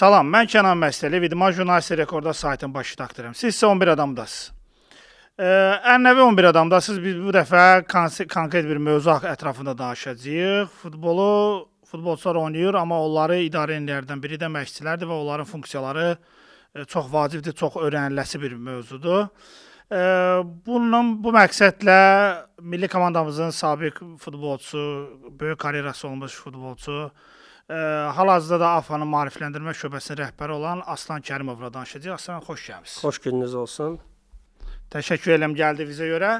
Salam, mən Kənan Məstəliyev, İdman Jurnalisti Rekorda saytın baş redaktorum. Siz isə 11 adamdasınız. Ənənəvi 11 adamdasınız. Biz bu dəfə konkret bir mövzu ətrafında danışacağıq. Futbolçular oynayır, amma onları idarə edenlərdən biri də məşqçilərdir və onların funksiyaları çox vacibdir, çox öyrəniləsi bir mövzudur. Bu məqsədlə milli komandamızın sabiq futbolçusu, böyük karyerası olmuş futbolçu, hal-hazırda da AFFA'nın maarifləndirmə şöbəsinin rəhbəri olan Aslan Kərimovla danışacağıq. Aslan, xoş gəlmisiniz. Xoş gününüz olsun. Təşəkkür edirəm gəldiyinizə görə.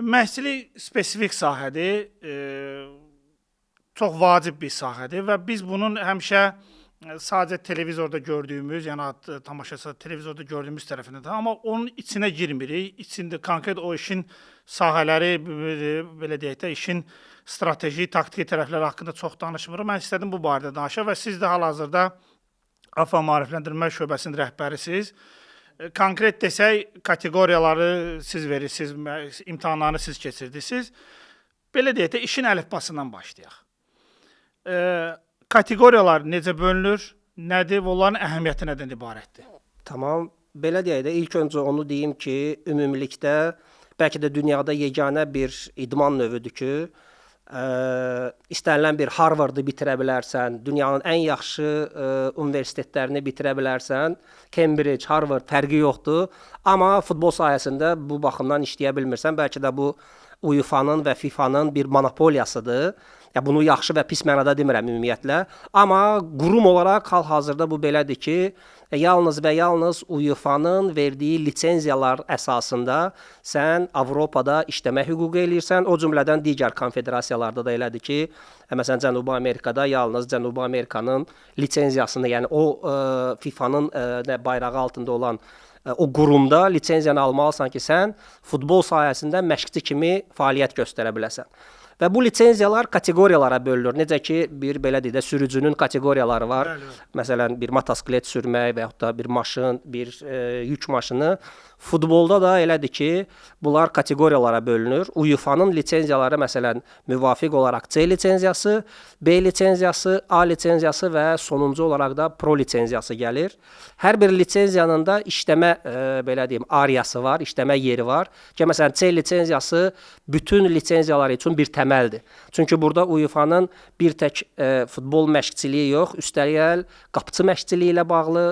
Məşqçilik spesifik sahədir, çox vacib bir sahədir və biz bunun həmişə sadəcə televizorda gördüyümüz, yəni tamaşaçıda televizorda gördüyümüz tərəfində, amma onun içinə girmirik. İçində konkret o işin sahələri, belə deyək də, işin strateji, taktiki tərəfləri haqqında çox danışmırıq. Mən istədim bu barədə danışaq və siz də hal-hazırda AFFA maarifləndirmə şöbəsinin rəhbərisiniz. Konkret desək, kateqoriyaları siz verirsiniz, imtahanlarını siz keçirdiniz. Belə deyək də, işin əlifbasından başlayaq. Kateqoriyalar necə bölünür, nədir və onların əhəmiyyəti nədən ibarətdir? Tamam, belə deyək də, ilk öncə onu deyim ki, ümumilikdə bəlkə də dünyada yeganə bir idman növüdür ki, istənilən bir Harvardı bitirə bilərsən, dünyanın ən yaxşı universitetlərini bitirə bilərsən, Cambridge, Harvard fərqi yoxdur, amma futbol sahəsində bu baxımdan işləyə bilmirsən, bəlkə də bu UEFA-nın və FIFA-nın bir monopoliyasıdır. Ya bunu yaxşı və pis mənada demirəm ümumiyyətlə, amma qurum olaraq hal-hazırda bu belədir ki, yalnız və yalnız UEFA-nın verdiyi lisenziyalar əsasında sən Avropada işləmə hüququ eləyirsən, o cümlədən digər konfederasiyalarda da elədir ki, məsələn Cənubi Amerikada yalnız Cənubi Amerikanın lisenziyasını, yəni o FIFA-nın bayrağı altında olan o qurumda lisenziyanı almalısan ki, sən futbol sahəsində məşqçi kimi fəaliyyət göstərə biləsən. Və bu lisenziyalar kateqoriyalara bölünür. Necə ki, bir belə deyək də sürücünün kateqoriyaları var. Məsələn, bir motosiklet sürmək və yaxud da bir maşın, bir yük maşını. Futbolda da elədir ki, bunlar kateqoriyalara bölünür. UEFA-nın lisenziyaları məsələn müvafiq olaraq C lisenziyası, B lisenziyası, A lisenziyası və sonuncu olaraq da Pro lisenziyası gəlir. Hər bir lisenziyanın da işləmə belə deyim, ariyası var, işləmə yeri var. Ki məsələn C lisenziyası bütün lisenziyalar üçün bir təməldir. Çünki burada UEFA-nın bir tək futbol məşqçiliyi yox, üstəlik qapıçı məşqçiliyi ilə bağlı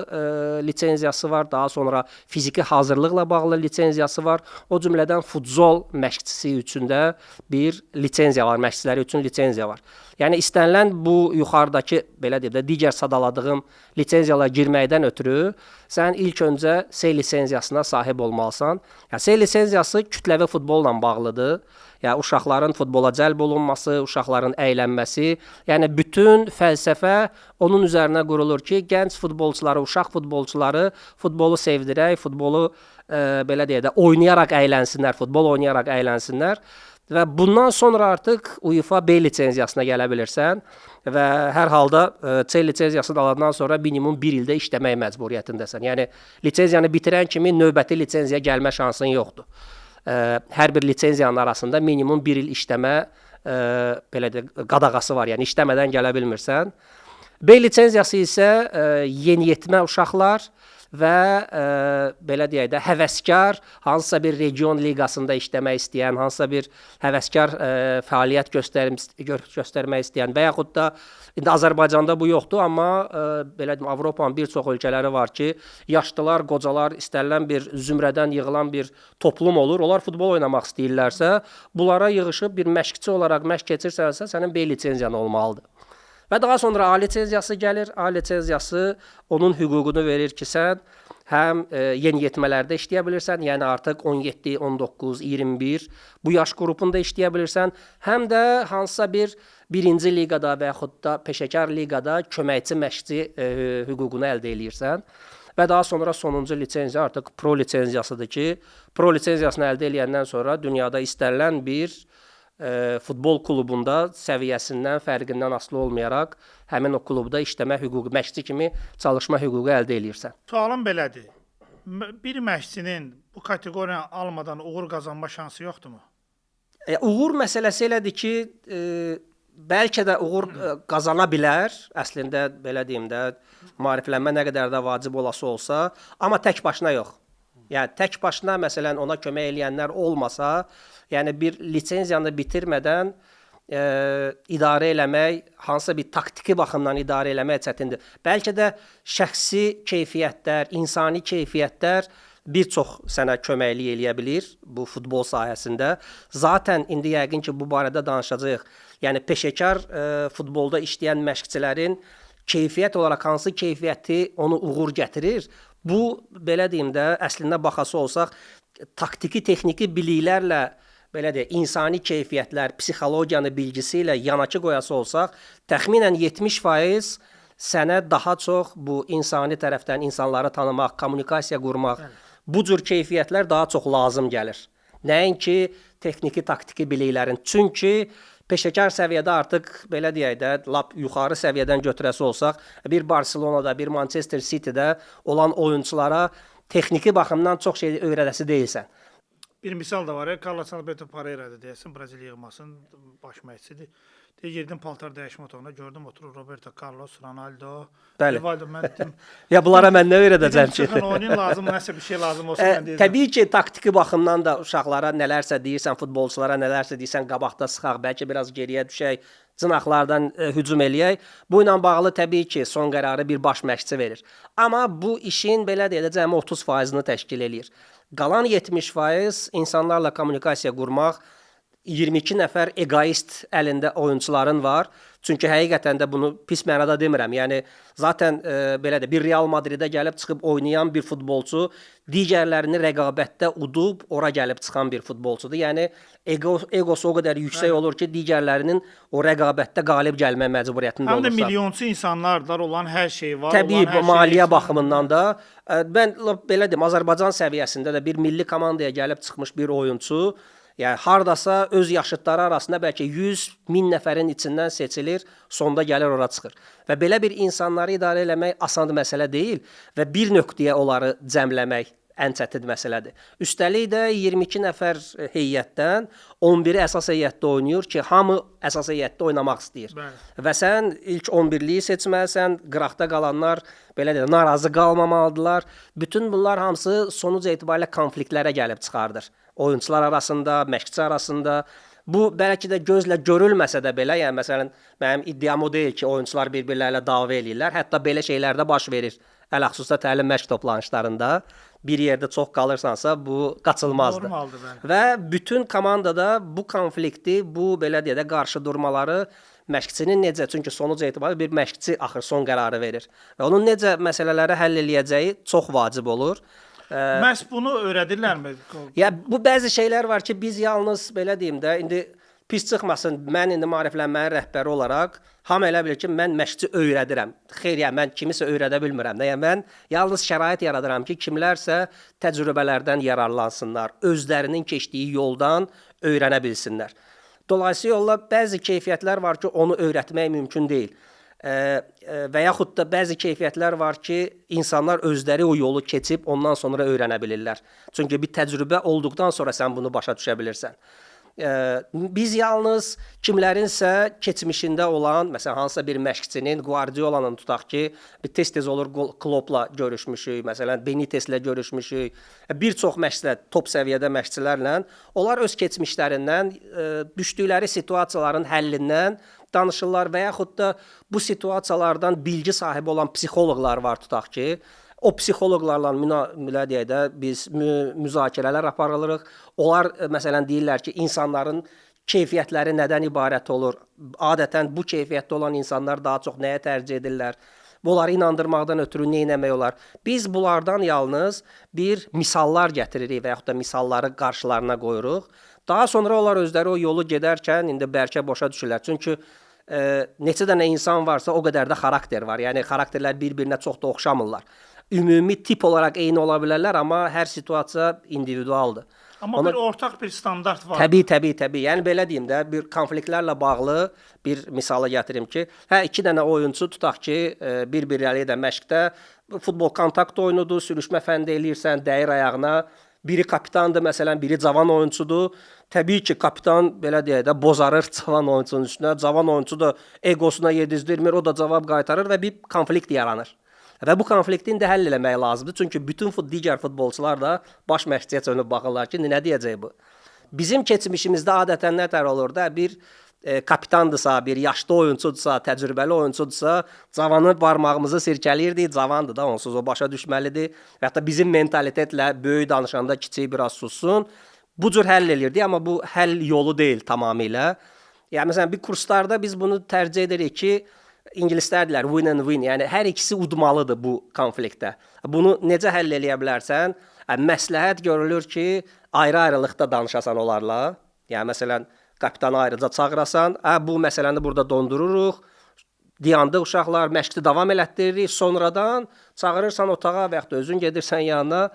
lisenziyası var, daha sonra fiziki hazırlıqla bağlı lisenziyası var. O cümlədən futsal məşqçisi üçün də bir lisenziya var, məşqçiləri üçün lisenziya var. Yəni istənilən bu yuxarıdakı belə deyək də digər sadaladığım lisenziyalara girməkdən ötürü sən ilk öncə C lisenziyasına sahib olmalısan. Yəni C lisenziyası kütləvi futbolla bağlıdır. Yəni uşaqların futbola cəlb olunması, uşaqların əylənməsi, yəni bütün fəlsəfə onun üzərinə qurulur ki, gənc futbolçuları, uşaq futbolçuları futbolu sevdirək, futbolu belə deyək də oynayaraq əylənsinlər, futbol oynayaraq əylənsinlər. Və bundan sonra artıq UEFA B lisenziyasına gələ bilirsən və hər halda C lisenziyasını alandan sonra minimum 1 ildə işləmək məcburiyyətindəsən. Yəni lisenziyanı bitirən kimi növbəti lisenziya gəlmə şansın yoxdur. Hər bir lisenziyanın arasında minimum 1 il işləmə belə də qadağası var. Yəni işləmədən gələ bilmirsən. B lisenziyası isə yeniyetmə uşaqlar və belə deyək də həvəskar, hansısa bir region liqasında işləmək istəyən, hansısa bir həvəskar fəaliyyət göstərmək istəyən və yaxud da indi Azərbaycanda bu yoxdur, amma belə deyim Avropanın bir çox ölkələri var ki, yaşlılar, qocalar istənilən bir zümrədən yığılan bir toplum olur. Onlar futbol oynamaq istəyirlərsə, bunlara yığışıb bir məşqçi olaraq məşq keçirsənsə, sənin B lisenziyan olmalıdır. Və daha sonra A lisenziyası gəlir. A lisenziyası onun hüququnu verir ki, sən həm yeniyetmələrdə işləyə bilirsən, yəni artıq 17, 19, 21 bu yaş qrupunda işləyə bilirsən, həm də hansısa bir birinci liqada və yaxud da peşəkar liqada köməkçi məşqçi hüququnu əldə edirsən. Və daha sonra sonuncu lisenziya artıq Pro lisenziyasıdır ki, Pro lisenziyasını əldə edəndən sonra dünyada istənilən bir futbol klubunda səviyyəsindən, fərqindən asılı olmayaraq həmin o klubda işləmə hüququ, məşqçi kimi çalışma hüququ əldə edirsən. Sualım belədir. Bir məşqçinin bu kateqoriyanı almadan uğur qazanma şansı yoxdurmu? Uğur məsələsi elədir ki, bəlkə də uğur qazana bilər. Əslində belə deyim də, maariflənmə nə qədər də vacib olası olsa, amma tək başına yox. Yəni tək başına məsələn ona kömək eləyənlər olmasa, yəni bir lisenziyanı bitirmədən idarə eləmək, hansısa bir taktiki baxımdan idarə eləmək çətindir. Bəlkə də şəxsi keyfiyyətlər, insani keyfiyyətlər bir çox sənə köməklik eləyə bilir bu futbol sahəsində. Zaten indi yəqin ki, bu barədə danışacağıq. Yəni peşəkar futbolda işləyən məşqçilərin keyfiyyət olaraq hansı keyfiyyəti onu uğur gətirir? Bu, belə deyim də, əslində baxası olsaq, taktiki, texniki biliklərlə, belə deyək, insani keyfiyyətlər, psixologiyanı bilgisi ilə yanaşı qoyası olsaq, təxminən 70% sənə daha çox bu insani tərəfdən insanları tanımaq, kommunikasiya qurmaq, bu cür keyfiyyətlər daha çox lazım gəlir. Nəinki texniki, taktiki biliklərin. Çünki peşəkar səviyyədə artıq, belə deyək də, lap yuxarı səviyyədən götürəsi olsaq, bir Barcelonada, bir Manchester City'də olan oyunçulara texniki baxımdan çox şey öyrədəsi deyilsən. Bir misal da var, Carlos Alberto Pereira'dır deyəsən, Braziliya yığmasının baş məşqçisidir. Girdim paltar dəyişmə otağına, gördüm oturur Roberto Carlos, Ronaldo, Rivaldo, mən dedim. Ya bunlara mən nə öyrədəcəm ki? Çıxın oyun lazım, nəsə bir şey lazım olsun mən deyəcəm. Təbii ki, taktiki baxımdan da uşaqlara nələrsə deyirsən, futbolçulara nələrsə deyirsən, qabaqda sıxaq, bəlkə biraz geriyə düşək, cınaqlardan hücum eləyək. Bu ilə bağlı təbii ki, son qərarı bir baş məşqçi verir. Amma bu işin belə deyə də cəmi 30%-ni təşkil eləyir. Qalan 70% insanlarla kommunikasiya qurmaq, 22 nəfər egoist əlində oyunçuların var. Çünki həqiqətən də bunu pis mənada demirəm. Yəni zaten belə də bir Real Madridə gəlib çıxıb oynayan bir futbolçu digərlərini rəqabətdə udub ora gəlib çıxan bir futbolçudur. Yəni egosu o qədər yüksək olur ki, digərlərinin o rəqabətdə qalib gəlmə məcburiyyətində olursa. Həm də milyonçu insanlardır, olan hər şey var. Təbii bu maliyyə baxımından da mən belə deyim, Azərbaycan səviyyəsində də bir milli komandaya gəlib çıxmış bir oyunçu, yəni hardasa öz yaşıdları arasında bəlkə 100.000 nəfərin içindən seçilir, sonda gəlir ora çıxır. Və belə bir insanları idarə eləmək asan məsələ deyil və bir nöqtəyə onları cəmləmək ən çətin məsələdir. Üstəlik də 22 nəfər heyətdən 11-i əsas heyətdə oynayır ki, hamı əsas heyətdə oynamaq istəyir. Bəli. Və sən ilk 11-liyi seçməlisən, qıraqda qalanlar belə də narazı qalmamalıdırlar. Bütün bunlar hamısı sonuc etibarilə konfliktlərə gəlib çıxardır. Oyunçular arasında, məşqçi arasında. Bu bəlkə də gözlə görülməsə də belə, yəni məsələn mənim iddiam o deyil ki, oyunçular bir-birlərlə dava eləyirlər. Hətta belə şeylər də baş verir. Ələxüsusda təlim məşq toplanışlarında bir yerdə çox qalırsansa bu qaçılmazdır. Normaldır, bəli. Və bütün komandada bu konflikti, bu belə deyə də qarşı durmaları məşqçinin necə, çünki sonuc etibarilə bir məşqçi axır son qərarı verir və onun necə məsələləri həll eləyəcəyi çox vacib olur. Məhz bunu öyrədirlərmi? Ya bu bəzi şeylər var ki, biz yalnız belə deyim də, indi pis çıxmasın, mən indi maariflənmənin rəhbəri olaraq hamı elə bilir ki, mən məşqçi öyrədirəm. Xeyr, yəni mən kimisə öyrədə bilmirəm də. Yəni mən yalnız şərait yaradıram ki, kimlərsə təcrübələrdən yararlansınlar, özlərinin keçdiyi yoldan öyrənə bilsinlər. Dolayısıyla bəzi keyfiyyətlər var ki, onu öyrətmək mümkün deyil. Və yaxud da bəzi keyfiyyətlər var ki, insanlar özləri o yolu keçib ondan sonra öyrənə bilirlər. Çünki bir təcrübə olduqdan sonra sən bunu başa düşə bilirsən. Biz yalnız kimlərinsə keçmişində olan, məsələn, hansısa bir məşqçinin, Guardiolanın tutaq ki, bir tez-tez olur Kloppla görüşmüşük, məsələn, Benitezlə görüşmüşük, bir çox məşqçilər, top səviyyədə məşqçilərlə, onlar öz keçmişlərindən, düşdükləri situasiyaların həllindən danışırlar və yaxud da bu situasiyalardan bilgi sahibi olan psixoloqlar var tutaq ki, o psixoloqlarla deyək də biz müzakirələr aparırıq. Onlar məsələn deyirlər ki, insanların keyfiyyətləri nədən ibarət olur? Adətən bu keyfiyyətdə olan insanlar daha çox nəyə tərcih edirlər? Bunları inandırmaqdan ötürü nə etmək olar? Biz bunlardan yalnız bir misallar gətiririk və yaxud da misalları qarşılarına qoyuruq. Daha sonra onlar özləri o yolu gedərkən indi bəlkə boşa düşürlər. Çünki neçə dənə insan varsa o qədər də xarakter var. Yəni xarakterlər bir-birinə çox da oxşamırlar. Ümumi tip olaraq eyni ola bilərlər, amma hər situasiya individualdır. Amma bir ortaq bir standart var. Təbii. Yəni belə deyim də, bir konfliktlərlə bağlı bir misalı gətirim ki, iki dənə oyunçu tutaq ki, bir-birləri ilə məşqdə futbol kontakt oyunudur, sürüşmə fənd eləyirsən, dəyir ayağına, biri kapitandır, məsələn, biri cavan oyunçudur. Təbii ki, kapitan belə deyək də bozarır cavan oyunçunun üstünə. Cavan oyunçu da egosuna yedizdirmir, o da cavab qaytarır və bir konflikt yaranır. Və bu konfliktin də həll eləmək lazımdır. Çünki bütün digər futbolçular da baş məşqçiyə çönüb baxırlar ki, nə deyəcək bu? Bizim keçmişimizdə adətən nə tər olur da, bir kapitandırsa, bir yaşlı oyunçudursa, təcrübəli oyunçudursa, cavanı barmağımızı sirkəliyirdi, cavandır da, onsuz o başa düşməlidir. Və hətta bizim mentalitetlə böyük danışanda kiçik biraz sussun. Bu cür həll elirdi, amma bu həll yolu deyil tamamilə. Yəni məsələn bir kurslarda biz bunu tərcih edirik ki, ingilislər deyirlər win and win, yəni hər ikisi udmalıdır bu konfliktdə. Bunu necə həll eləyə bilərsən? Məsləhət görülür ki, ayrı-ayrılıqda danışasan onlarla. Yəni məsələn kapitanı ayrıca çağırasan, bu məsələni burada dondururuq. Deyanda uşaqlar məşqi davam elətdiririk, sonradan çağırırsan otağa və ya da özün gedirsən yanına.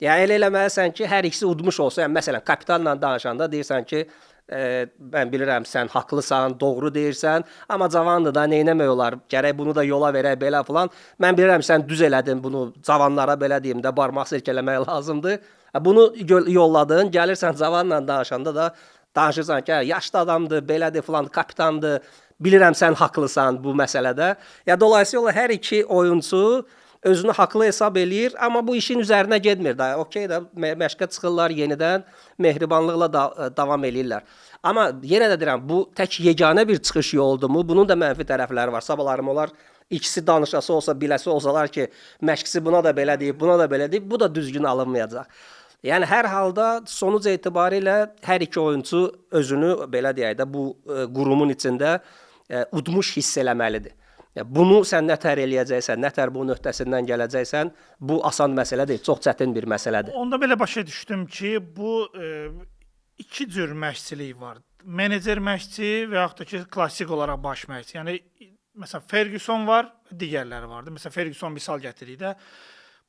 Yəni elə eləməlisən ki, hər ikisi udmuş olsun. Yəni məsələn kapitanla danışanda deyirsən ki, mən bilirəm sən haqlısan, doğru deyirsən, amma cavandır da, nə etmək olar? Gərək bunu da yola verək belə falan. Mən bilirəm sən düz elədin bunu. Cavanlara belə deyim də barmaq sirkələmək lazımdır. Bunu yolladın, gəlirsən cavanla danışanda da danışırsan ki, yaşlı adamdır, belədir falan, kapitandır. Bilirəm sən haqlısan bu məsələdə. Ya dolayısıyla hər iki oyunçu özünü haqlı hesab eləyir, amma bu işin üzərinə getmir də. Okey də, məşqə çıxırlar yenidən, mehribanlıqla davam eləyirlər. Amma yenə də deyirəm, bu tək yeganə bir çıxış yoludurmu? Bunun da mənfi tərəfləri var. Sabahlarım olar, ikisi danışası olsa, biləsi olsalar ki, məşqçisi buna da belə deyib, buna da belə deyib, bu da düzgün alınmayacaq. Yəni hər halda sonuc etibarilə hər iki oyunçu özünü belə deyək də bu qurumun içində udmuş hiss eləməlidir. Bunu sən nətər eləyəcəksən, nətər bunun öhdəsindən gələcəksən, bu asan məsələ deyil, çox çətin bir məsələdir. Onda belə başa düşdüm ki, bu iki cür məşqçilik var. Menecer məşqçi və yaxud da ki, klassik olaraq baş məşqçi. Yəni məsələn Ferguson var, digərləri vardı. Məsələn Ferguson misal gətirik də.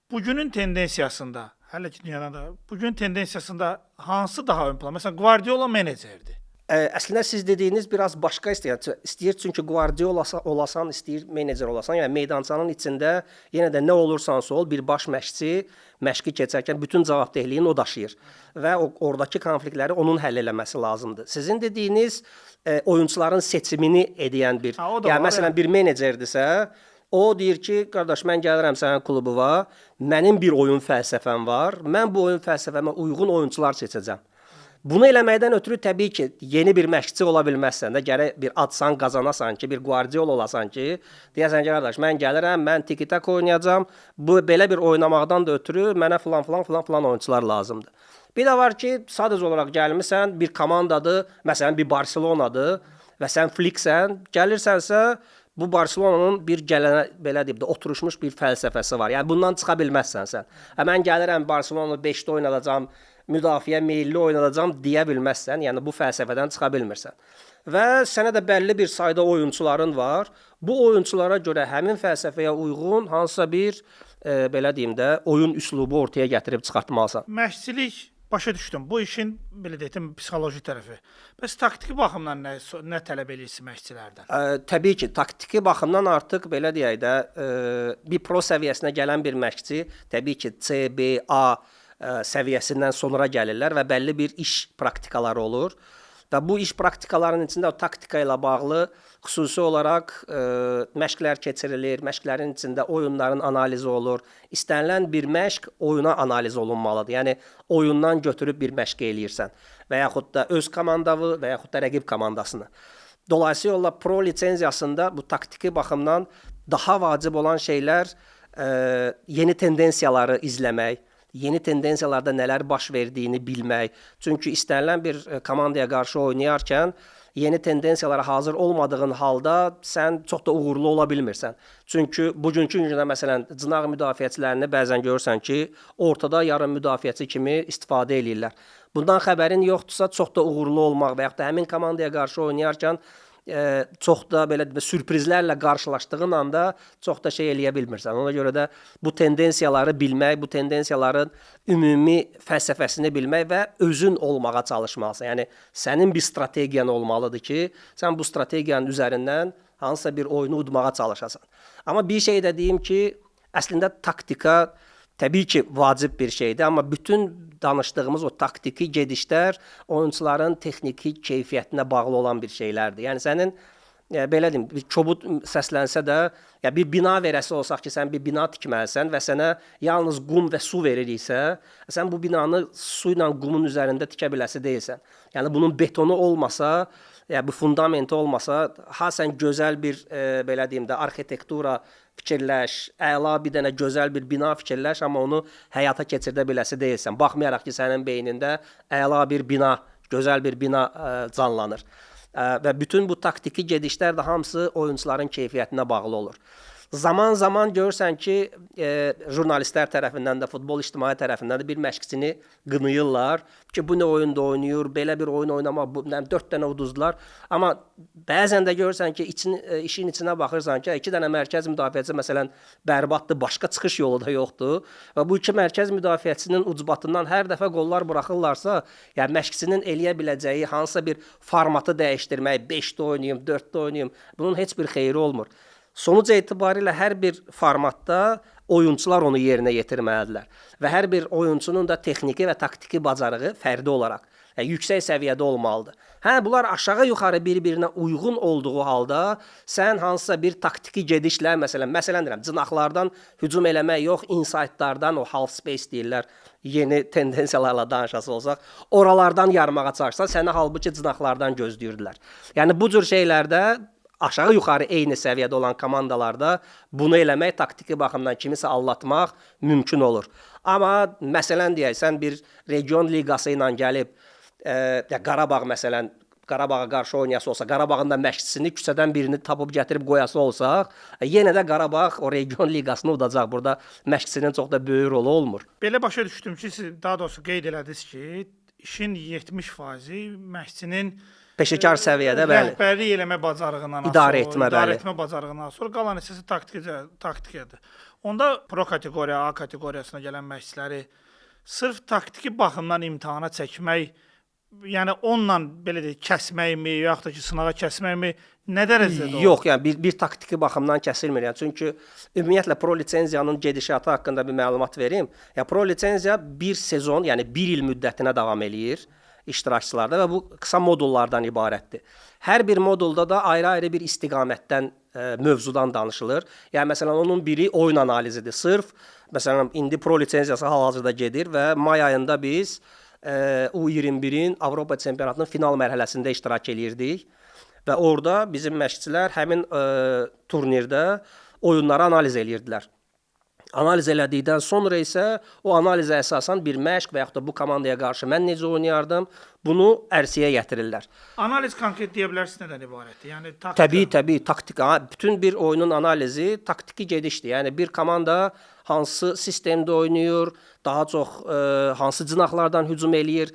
Bugünün tendensiyasında, hələ ki dünyada da, bugünün tendensiyasında hansı daha ön plan? Məsələn Guardiola menecerdir. Əslində siz dediyiniz biraz başqa istəyir çünki Guardiola olasan, istəyir menecer olasan, yəni meydançanın içində yenə də nə olursansa ol, bir baş məşqçi məşqi keçərkən bütün cavabdehliyini o daşıyır və oradakı konfliktləri onun həll eləməsi lazımdır. Sizin dediyiniz oyunçuların seçimini edən bir, yəni məsələn bir menecerdirsə, o deyir ki, qardaş mən gəlirəm sənin klubuna, mənim bir oyun fəlsəfəm var, mən bu oyun fəlsəfəmə uyğun oyunçular seçəcəm. Bunu eləməkdən ötürü təbii ki, yeni bir məşqçi ola bilməzsən də, gərək bir adsan, qazanasan ki, bir Guardiola olasan ki, deyəsən ki, qardaş, mən gəlirəm, mən tiki-tak oynayacam, bu belə bir oynamaqdan da ötürü mənə filan oyunçular lazımdır. Bir də var ki, sadəcə olaraq gəlmirsən, bir komandadır, məsələn, bir Barcelonadır və sən fliksən, gəlirsənsə, bu Barcelonanın bir gələnə, belə deyib də, oturuşmuş bir fəlsəfəsi var. Yəni, bundan çıxa bilməzsən sən. Mən gəlirəm, Barcelona'nı 5-də oynadacam, müdafiə meyilli oynadacam deyə bilməzsən, yəni bu fəlsəfədən çıxa bilmirsən. Və sənə də bəlli bir sayda oyunçuların var. Bu oyunçulara görə həmin fəlsəfəyə uyğun hansısa bir, belə deyim də, oyun üslubu ortaya gətirib çıxartmalısan. Məşqçilik, başa düşdüm. Bu işin, belə deyim, psixoloji tərəfi. Bəs taktiki baxımdan nə tələb edirsən məşqçilərdən? Təbii ki, taktiki baxımdan artıq, belə deyək də, bir pro səviyyəsinə gələn bir məşqçi, təbii ki, C, B, A səviyyəsindən sonra gəlirlər və bəlli bir iş praktikaları olur. Və bu iş praktikalarının içində o taktika ilə bağlı xüsusi olaraq məşqlər keçirilir, məşqlərin içində oyunların analizi olur. İstənilən bir məşq oyuna analiz olunmalıdır. Yəni oyundan götürüb bir məşq eləyirsən və yaxud da öz komandanı və yaxud da rəqib komandasını. Dolayısıyla pro lisenziyasında bu taktiki baxımdan daha vacib olan şeylər yeni tendensiyaları izləmək, yeni tendensiyalarda nələr baş verdiyini bilmək. Çünki istənilən bir komandaya qarşı oynayarkən yeni tendensiyalara hazır olmadığın halda sən çox da uğurlu ola bilmirsən. Çünki bugünkü gündə məsələn cınaq müdafiəçilərini bəzən görürsən ki, ortada yarım müdafiəçi kimi istifadə eləyirlər. Bundan xəbərin yoxdursa çox da uğurlu olmaq və yaxud da həmin komandaya qarşı oynayarkən çox da belə sürprizlərlə qarşılaşdığın anda çox da şey eləyə bilmirsən. Ona görə də bu tendensiyaları bilmək, bu tendensiyaların ümumi fəlsəfəsini bilmək və özün olmağa çalışmalısan. Yəni sənin bir strategiyan olmalıdır ki, sən bu strategiyanın üzərindən hansısa bir oyunu udmağa çalışasan. Amma bir şey də deyim ki, əslində taktika təbii ki, vacib bir şeydir, amma bütün danışdığımız o taktiki gedişlər oyunçuların texniki keyfiyyətinə bağlı olan bir şeylərdir. Yəni sənin belə deyim, bir kobud səslənsə də, ya bir bina verəsi olsaq ki, sən bir bina tikməlisən və sənə yalnız qum və su veririksə, sən bu binanı su ilə qumun üzərində tikə biləsi deyilsən. Yəni bunun betonu olmasa, ya bu fundamenti olmasa, ha sən gözəl bir belə deyim də arxitektura fikirləş, əla bir dənə gözəl bir bina fikirləş, amma onu həyata keçirdə biləsi deyilsən. Baxmayaraq ki, sənin beynində əla bir bina, gözəl bir bina canlanır. Və bütün bu taktiki gedişlər də hamısı oyunçuların keyfiyyətinə bağlı olur. Zaman görürsən ki, jurnalistlər tərəfindən də, futbol ictimai tərəfindən də bir məşqçini qınayırlar ki, bu nə oyunda oynayır, belə bir oyun oynamaq, 4 dənə uduzdular. Amma bəzən də görürsən ki, işin içinə baxırsan ki, 2 dənə mərkəz müdafiəçi məsələn bərbaddır, başqa çıxış yolu da yoxdur. Və bu 2 mərkəz müdafiəçisinin ucbatından hər dəfə qollar buraxırlarsa, yəni məşqçinin eləyə biləcəyi hansısa bir formatı dəyişdirmək, 5-də oynayım, 4-də oynayım, bunun heç bir xeyri olmur. Sonuc etibarilə hər bir formatda oyunçular onu yerinə yetirməlidirlər və hər bir oyunçunun da texniki və taktiki bacarığı fərdi olaraq yüksək səviyyədə olmalıdır. Bunlar aşağı-yuxarı bir-birinə uyğun olduğu halda sən hansısa bir taktiki gedişlə, məsələn deyirəm, cınaqlardan hücum eləmək yox, inside'lardan, o half space deyirlər, yeni tendensiyalarla danışası olsaq, oralardan yarmağa çalışsan, səni halbuki cınaqlardan gözləyirdilər. Yəni bu cür şeylərdə aşağı-yuxarı eyni səviyyədə olan komandalarda bunu eləmək, taktiki baxımdan kimisə allatmaq mümkün olur. Amma məsələn deyək, sən bir region liqası ilə gəlib, Qarabağ məsələn, Qarabağa qarşı oynayası olsa, Qarabağın da məşqçisini küçədən birini tapıb gətirib qoyası olsaq, yenə də Qarabağ o region liqasını udacaq. Burada məşqçinin çox da böyük rolu olmur. Belə başa düşdüm ki, siz daha doğrusu qeyd elədiniz ki, işin 70% məşqçinin peşəkar səviyyədə rəhbərlik eləmə bacarığından asılı, idarə etmə bacarığından asılı, qalan hissəsi taktikadır. Onda pro kateqoriya, A kateqoriyasına gələn məşqçiləri sırf taktiki baxımdan imtahana çəkmək, yəni onunla belə deyək, kəsməkmi, yaxud da ki, sınağa kəsməkmi nə dərəcədə olur? Yox, yəni bir taktiki baxımdan kəsilmir. Yəni çünki ümumiyyətlə pro lisenziyanın gedişatı haqqında bir məlumat verim. Ya pro lisenziya bir sezon, yəni 1 il müddətinə davam eləyir iştirakçılarda və bu qısa modullardan ibarətdir. Hər bir modulda da ayrı-ayrı bir istiqamətdən, mövzudan danışılır. Yəni məsələn onun biri oyun analizidir. Sırf məsələn indi pro lisenziyası hal-hazırda gedir və may ayında biz U21-in Avropa çempionatının final mərhələsində iştirak eləyirdik və orada bizim məşqçilər həmin turnirdə oyunları analiz eləyirdilər. Analiz elədikdən sonra isə o analizə əsasən bir məşq və yaxud da bu komandaya qarşı mən necə oynayardım, bunu ərsəyə gətirirlər. Analiz konkret deyə bilərsiniz nədən ibarətdir? Yəni taktika. Təbii, taktika. Bütün bir oyunun analizi taktiki gedişdir. Yəni bir komanda hansı sistemdə oynayır, daha çox hansı cınaqlardan hücum eləyir.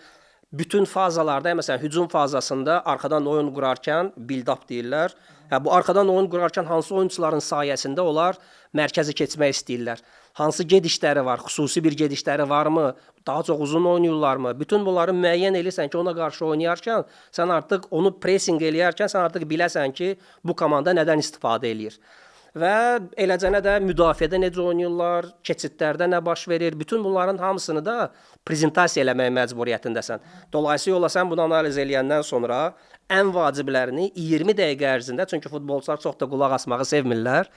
Bütün fazalarda, məsələn, hücum fazasında arxadan oyun qurarkən build-up deyirlər. Bu arxadan oyun qurarkən hansı oyunçuların sayəsində onlar mərkəzi keçmək istəyirlər. Hansı gedişləri var, xüsusi bir gedişləri varmı, daha çox uzun oynayırlarmı? Bütün bunları müəyyən edirsən ki, ona qarşı oynayarkən, sən artıq onu pressing eləyərkən, sən artıq biləsən ki, bu komanda nədən istifadə eləyir. Və eləcənə də müdafiədə necə oynayırlar, keçidlərdə nə baş verir, bütün bunların hamısını da prezentasiya eləmək məcburiyyətindəsən. Dolayısıyla yolla sən bunu analiz eləyəndən sonra ən vaciblərini 20 dəqiqə ərzində, çünki futbolçular çox da qulaq asmağı sevmirlər.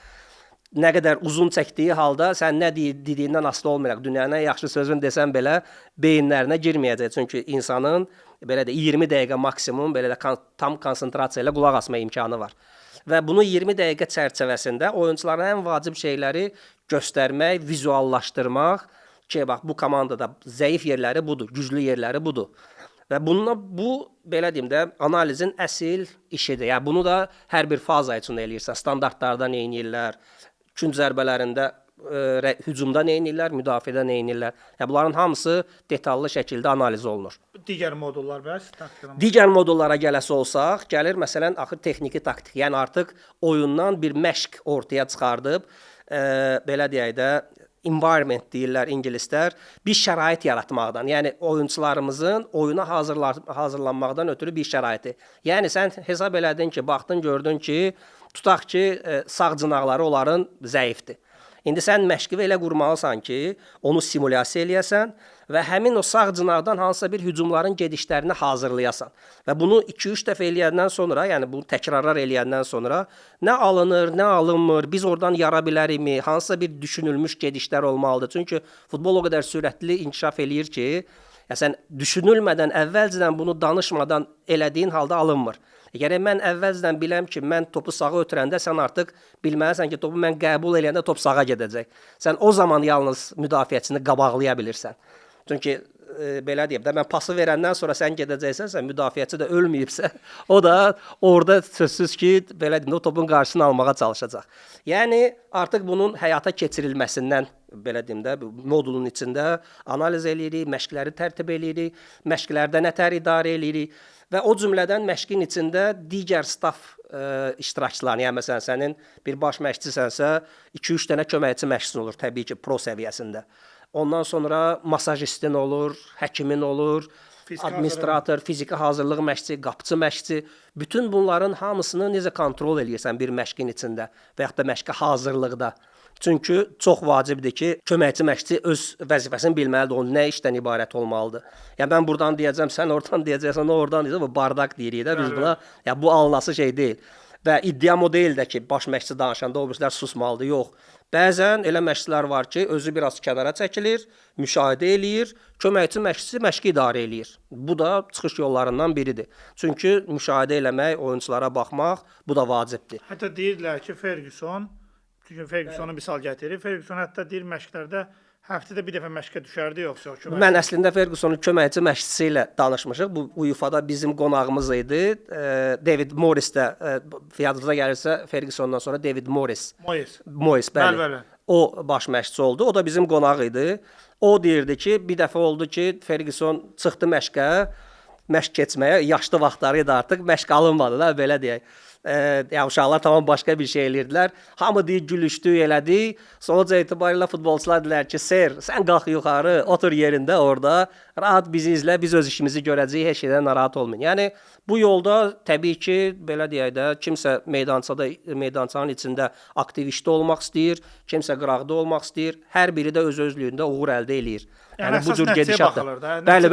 Nə qədər uzun çəkdiyi halda sən nə dediyindən asılı olmayaraq, dünyanın ən yaxşı sözünü desən belə beyinlərinə girməyəcək. Çünki insanın belə də 20 dəqiqə maksimum belə də tam konsentrasiya ilə qulaq asma imkanı var. Və bunu 20 dəqiqə çərçivəsində oyunçuların ən vacib şeyləri göstərmək, vizuallaşdırmaq ki, bax bu komandada zəif yerləri budur, güclü yerləri budur. Və bununla bu belə deyim də analizin əsl işidir. Yəni bunu da hər bir faza üçün eləyirsən. Standartlarda nə edirlər, künc zərbələrində hücumda nə edirlər, müdafiədə nə edirlər. Yəni bunların hamısı detallı şəkildə analiz olunur. Digər modullar bəs? Digər modullara gələsi olsaq, gəlir məsələn axır texniki taktik. Yəni artıq oyundan bir məşq ortaya çıxardıb, belə deyək də environment deyirlər ingilislər, bir şərait yaratmaqdan. Yəni oyunçularımızın oyuna hazırlanmaqdan ötürü bir şəraiti. Yəni sən hesab elədin ki, baxdın, gördün ki, tutaq ki, sağ cınaqları onların zəifdir. İndi sən məşqi elə qurmalısan ki, onu simulyasiya eləyəsən və həmin o sağ cinardan hansısa bir hücumların gedişlərini hazırlayasan. Və bunu 2-3 dəfə eləyəndən sonra, yəni bu təkrarlar eləyəndən sonra nə alınır, nə alınmır, biz oradan yara bilərikmi, hansısa bir düşünülmüş gedişlər olmalıdır. Çünki futbol o qədər sürətli inkişaf eləyir ki, ya sən düşünülmədən, əvvəlcədən bunu danışmadan elədiyin halda alınmır. Əgər mən əvvəlcədən biləm ki, mən topu sağa ötürəndə sən artıq bilməlisən ki, topu mən qəbul eləyəndə top sağa gedəcək. Sən o zaman yalnız müdafiəçini qabaqlaya bilirsən. Çünki belə deyim də, mən pası verəndən sonra sən gedəcəksənsə, müdafiəçi də ölməyibsə, o da orada sözsüz ki, belə deyim, o topun qarşısını almağa çalışacaq. Yəni artıq bunun həyata keçirilməsindən, belə deyim də, modulun içində analiz eləyirik, məşqləri tərtib eləyirik, məşqlərdə nətər idarə eləyirik və o cümlədən məşqin içində digər staff iştirakçılarını, yəni məsələn sənin bir baş məşqçisənsə, 2-3 dənə köməkçi məşqçin olur təbii ki, pro səviyyəsində. Ondan sonra masajistin olur, həkimin olur, administrator, fiziki hazırlıq məşqçi, qapıçı məşqçi. Bütün bunların hamısını necə kontrol eləyirsən bir məşqin içində və yaxud da məşqə hazırlıqda. Çünki çox vacibdir ki, köməkçi məşqçi öz vəzifəsini bilməlidir, o nə işdən ibarət olmalıdır. Yəni mən buradan deyəcəm, sən oradan deyəcəksən, o oradan deyəcək, bu bardak deyirik də biz buna. Yəni bu alınası şey deyil. Və iddiam o deyil də ki, baş məşqçi danışanda o birislər susmalıdır. Yox. Bəzən elə məşqçilər var ki, özü biraz kənara çəkilir, müşahidə eləyir, köməkçi məşqçi məşqi idarə eləyir. Bu da çıxış yollarından biridir. Çünki müşahidə eləmək, oyunçulara baxmaq, bu da vacibdir. Hətta deyirlər ki, Fergusonu misal gətirir. Ferguson hətta deyir məşqlərdə həftədə bir dəfə məşqə düşərdi, yoxsa o köməkçi? Mən əslində Fergusonun köməkçi məşqçisi ilə danışmışıq. Bu UEFA-da bizim qonağımız idi. David Morris də yadınıza gəlirsə, Fergusondan sonra David Morris. Moyes, bəli. Bəli. O baş məşqçi oldu. O da bizim qonaq idi. O deyirdi ki, bir dəfə oldu ki, Ferguson çıxdı məşqə, məşq keçməyə. Yaşlı vaxtları idi artıq, məşq alınmadı da, belə deyək. Yəni uşaqlar tamam başqa bir şey eləyirdilər. Hamı deyir, gülüşdü, elədi. Sonuc etibarilə futbolçular dedilər ki, "Ser, sən qalx yuxarı, otur yerində orada, rahat bizi izlə, biz öz işimizi görəcəyik, heç şeydən narahat olmayın." Yəni bu yolda təbii ki, belə deyək də, kimsə meydançanın içində aktiv işdə olmaq istəyir, kimsə qıraqda olmaq istəyir. Hər biri də öz-özlüyündə uğur əldə eləyir. Yəni bu cür gedişatda. Bəli,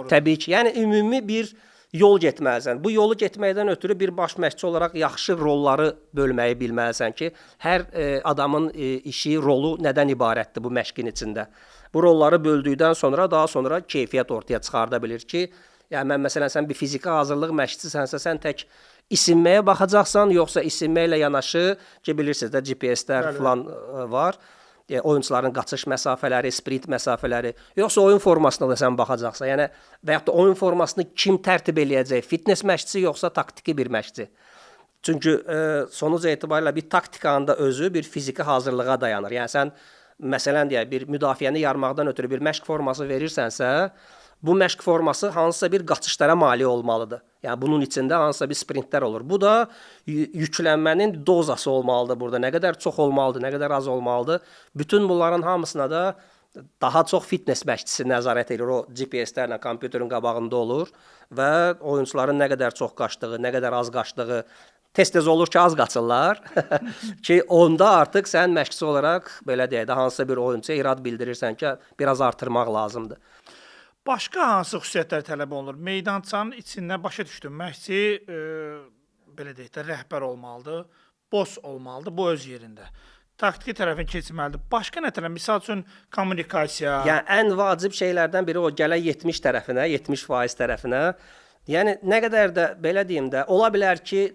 təbii ki. Yəni ümumi bir yol getməlisən. Bu yolu getməkdən ötürü bir baş məşqçi olaraq yaxşı rolları bölməyi bilməlisən ki, hər adamın işi, rolu nədən ibarətdir bu məşqin içində. Bu rolları böldükdən sonra daha sonra keyfiyyət ortaya çıxarda bilir ki, yəni mən məsələn sən bir fiziki hazırlıq məşqçisənsə, sən tək isinməyə baxacaqsan, yoxsa isinməklə yanaşı ki, bilirsiniz də GPS-lər falan var. Oyunçuların qaçış məsafələri, sprint məsafələri, yoxsa oyun formasına da sən baxacaqsan. Yəni və yaxud da oyun formasını kim tərtib eləyəcək? Fitness məşqçisi yoxsa taktiki bir məşqçi? Çünki sonuc etibarilə bir taktikanın da özü bir fiziki hazırlığa dayanır. Yəni sən məsələn deyək bir müdafiəni yarmaqdan ötürü bir məşq forması verirsənsə, bu məşq forması hansısa bir qaçışlara malik olmalıdır. Yəni bunun içində hansısa bir sprintlər olur. Bu da yüklənmənin dozası olmalıdır burada. Nə qədər çox olmalıdır, nə qədər az olmalıdır. Bütün bunların hamısına da daha çox fitness məşqçisi nəzarət edir. O GPS-lərlə kompüterin qabağında olur və oyunçuların nə qədər çox qaçdığı, nə qədər az qaçdığı tez-tez olur ki, az qaçırlar ki, onda artıq sən məşqçi olaraq belə deyək də hansısa bir oyunçuya irad bildirirsən ki, biraz artırmaq lazımdır. Başqa hansı xüsusiyyətlər tələb olunur? Meydançanın içində başa düşdüm. Məşqçi belə deyək də rəhbər olmalıdır, boss olmalıdır, bu öz yerində. Taktiki tərəfə keçməlidir. Başqa nə tərəf? Misal üçün kommunikasiya. Yəni ən vacib şeylərdən biri o gələk 70 tərəfinə, 70% tərəfinə. Yəni nə qədər də belə deyim də, ola bilər ki,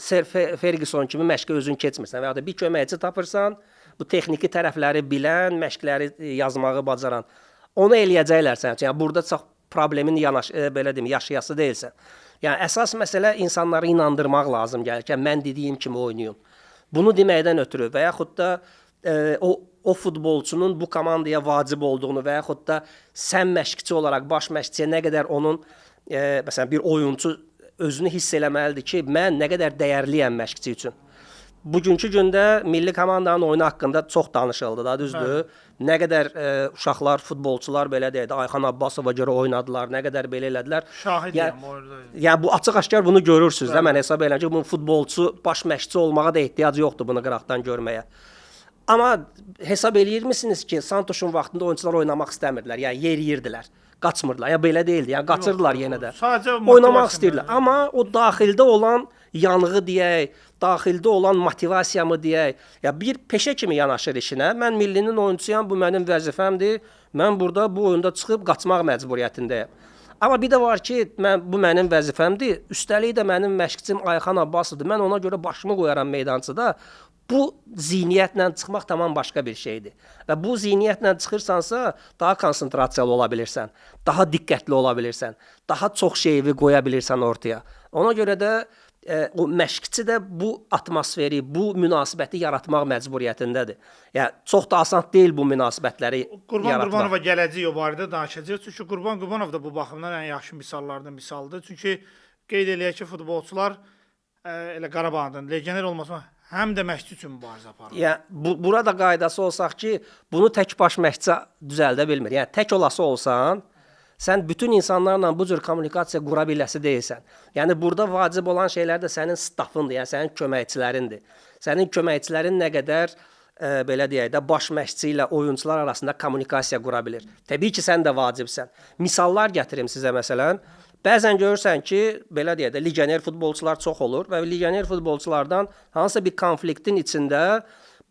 Sir Ferguson kimi məşqə özün keçmirsən və ya da bir köməkçi tapırsan, bu texniki tərəfləri bilən, məşqləri yazmağı bacaran. Onu eləyəcəklər sən üçün. Yəni burada çox problemin belə deyim, yaşayası deyilsən. Yəni əsas məsələ insanları inandırmaq lazım gəlir ki, mən dediyim kimi oynayın. Bunu deməkdən ötürü və yaxud da o futbolçunun bu komandaya vacib olduğunu və yaxud da sən məşqçi olaraq baş məşqçiyə nə qədər onun məsələn bir oyunçu özünü hiss eləməlidir ki, mən nə qədər dəyərliyəm məşqçi üçün. Bugünkü gündə milli komandanın oyunu haqqında çox danışıldı da, düzdür? Nə qədər uşaqlar, futbolçular belə deyək də, Ayxan Abbasova görə oynadılar, nə qədər belə elədilər. Şahidiyəm orada. Yəni bu açıq-aşkar bunu görürsüz də, mən hesab edirəm ki, bu futbolçu, baş məşqçi olmağa da ehtiyac yoxdur bunu qıraqdan görməyə. Amma hesab eləyirmisiniz ki, Santuşun vaxtında oyunçular oynamaq istəmirdilər, yəni yeriyirdilər, qaçmırdılar. Ya belə deyildi, yəni qaçırdılar yenə də. Sadəcə Oynamaq istəyirdilər. Amma o daxildə olan yanığı deyək, daxildə olan motivasiyamı deyək, ya bir peşə kimi yanaşır işinə. Mən millinin oyunçusuyam, bu mənim vəzifəmdir. Mən burada bu oyunda çıxıb qaçmaq məcburiyyətindəyəm. Amma bir də var ki, bu mənim vəzifəmdir. Üstəlik də mənim məşqçim Ayxan Abbasovdur. Mən ona görə başımı qoyaram meydançıda. Bu zihniyyətlə çıxmaq tamam başqa bir şeydir. Və bu zihniyyətlə çıxırsansa, daha konsentrasiyalı ola bilirsən, daha diqqətli ola bilirsən, daha çox şeyi qoya bilirsən ortaya. Ona görə də o məşqçi də bu atmosferi, bu münasibəti yaratmaq məcburiyyətindədir. Yəni çox da asan deyil bu münasibətləri Qurban yaratmaq. Qurbanova gələcək o barədə danışacağıq. Çünki Qurban Qurbanov da bu baxımdan ən yaxşı misallardan misaldır. Çünki qeyd eləyək ki, futbolçular elə Qarabağdan legioner olmasına həm də məşqçi üçün mübarizə aparır. Yəni burada qaydası olsaq ki, bunu tək baş məşqçi düzəldə bilmir. Yəni tək olası olsan, sən bütün insanlarla bu cür kommunikasiya qura biləsi deyilsən. Yəni burada vacib olan şeylər də sənin stafındır, yəni sənin köməkçilərindir. Sənin köməkçilərin nə qədər belə deyək də baş məşqçi ilə oyunçular arasında kommunikasiya qura bilir. Təbii ki, sən də vacibsən. Misallar gətirim sizə məsələn. Bəzən görürsən ki, belə deyək də legioner futbolçular çox olur və legioner futbolçulardan hansısa bir konfliktin içində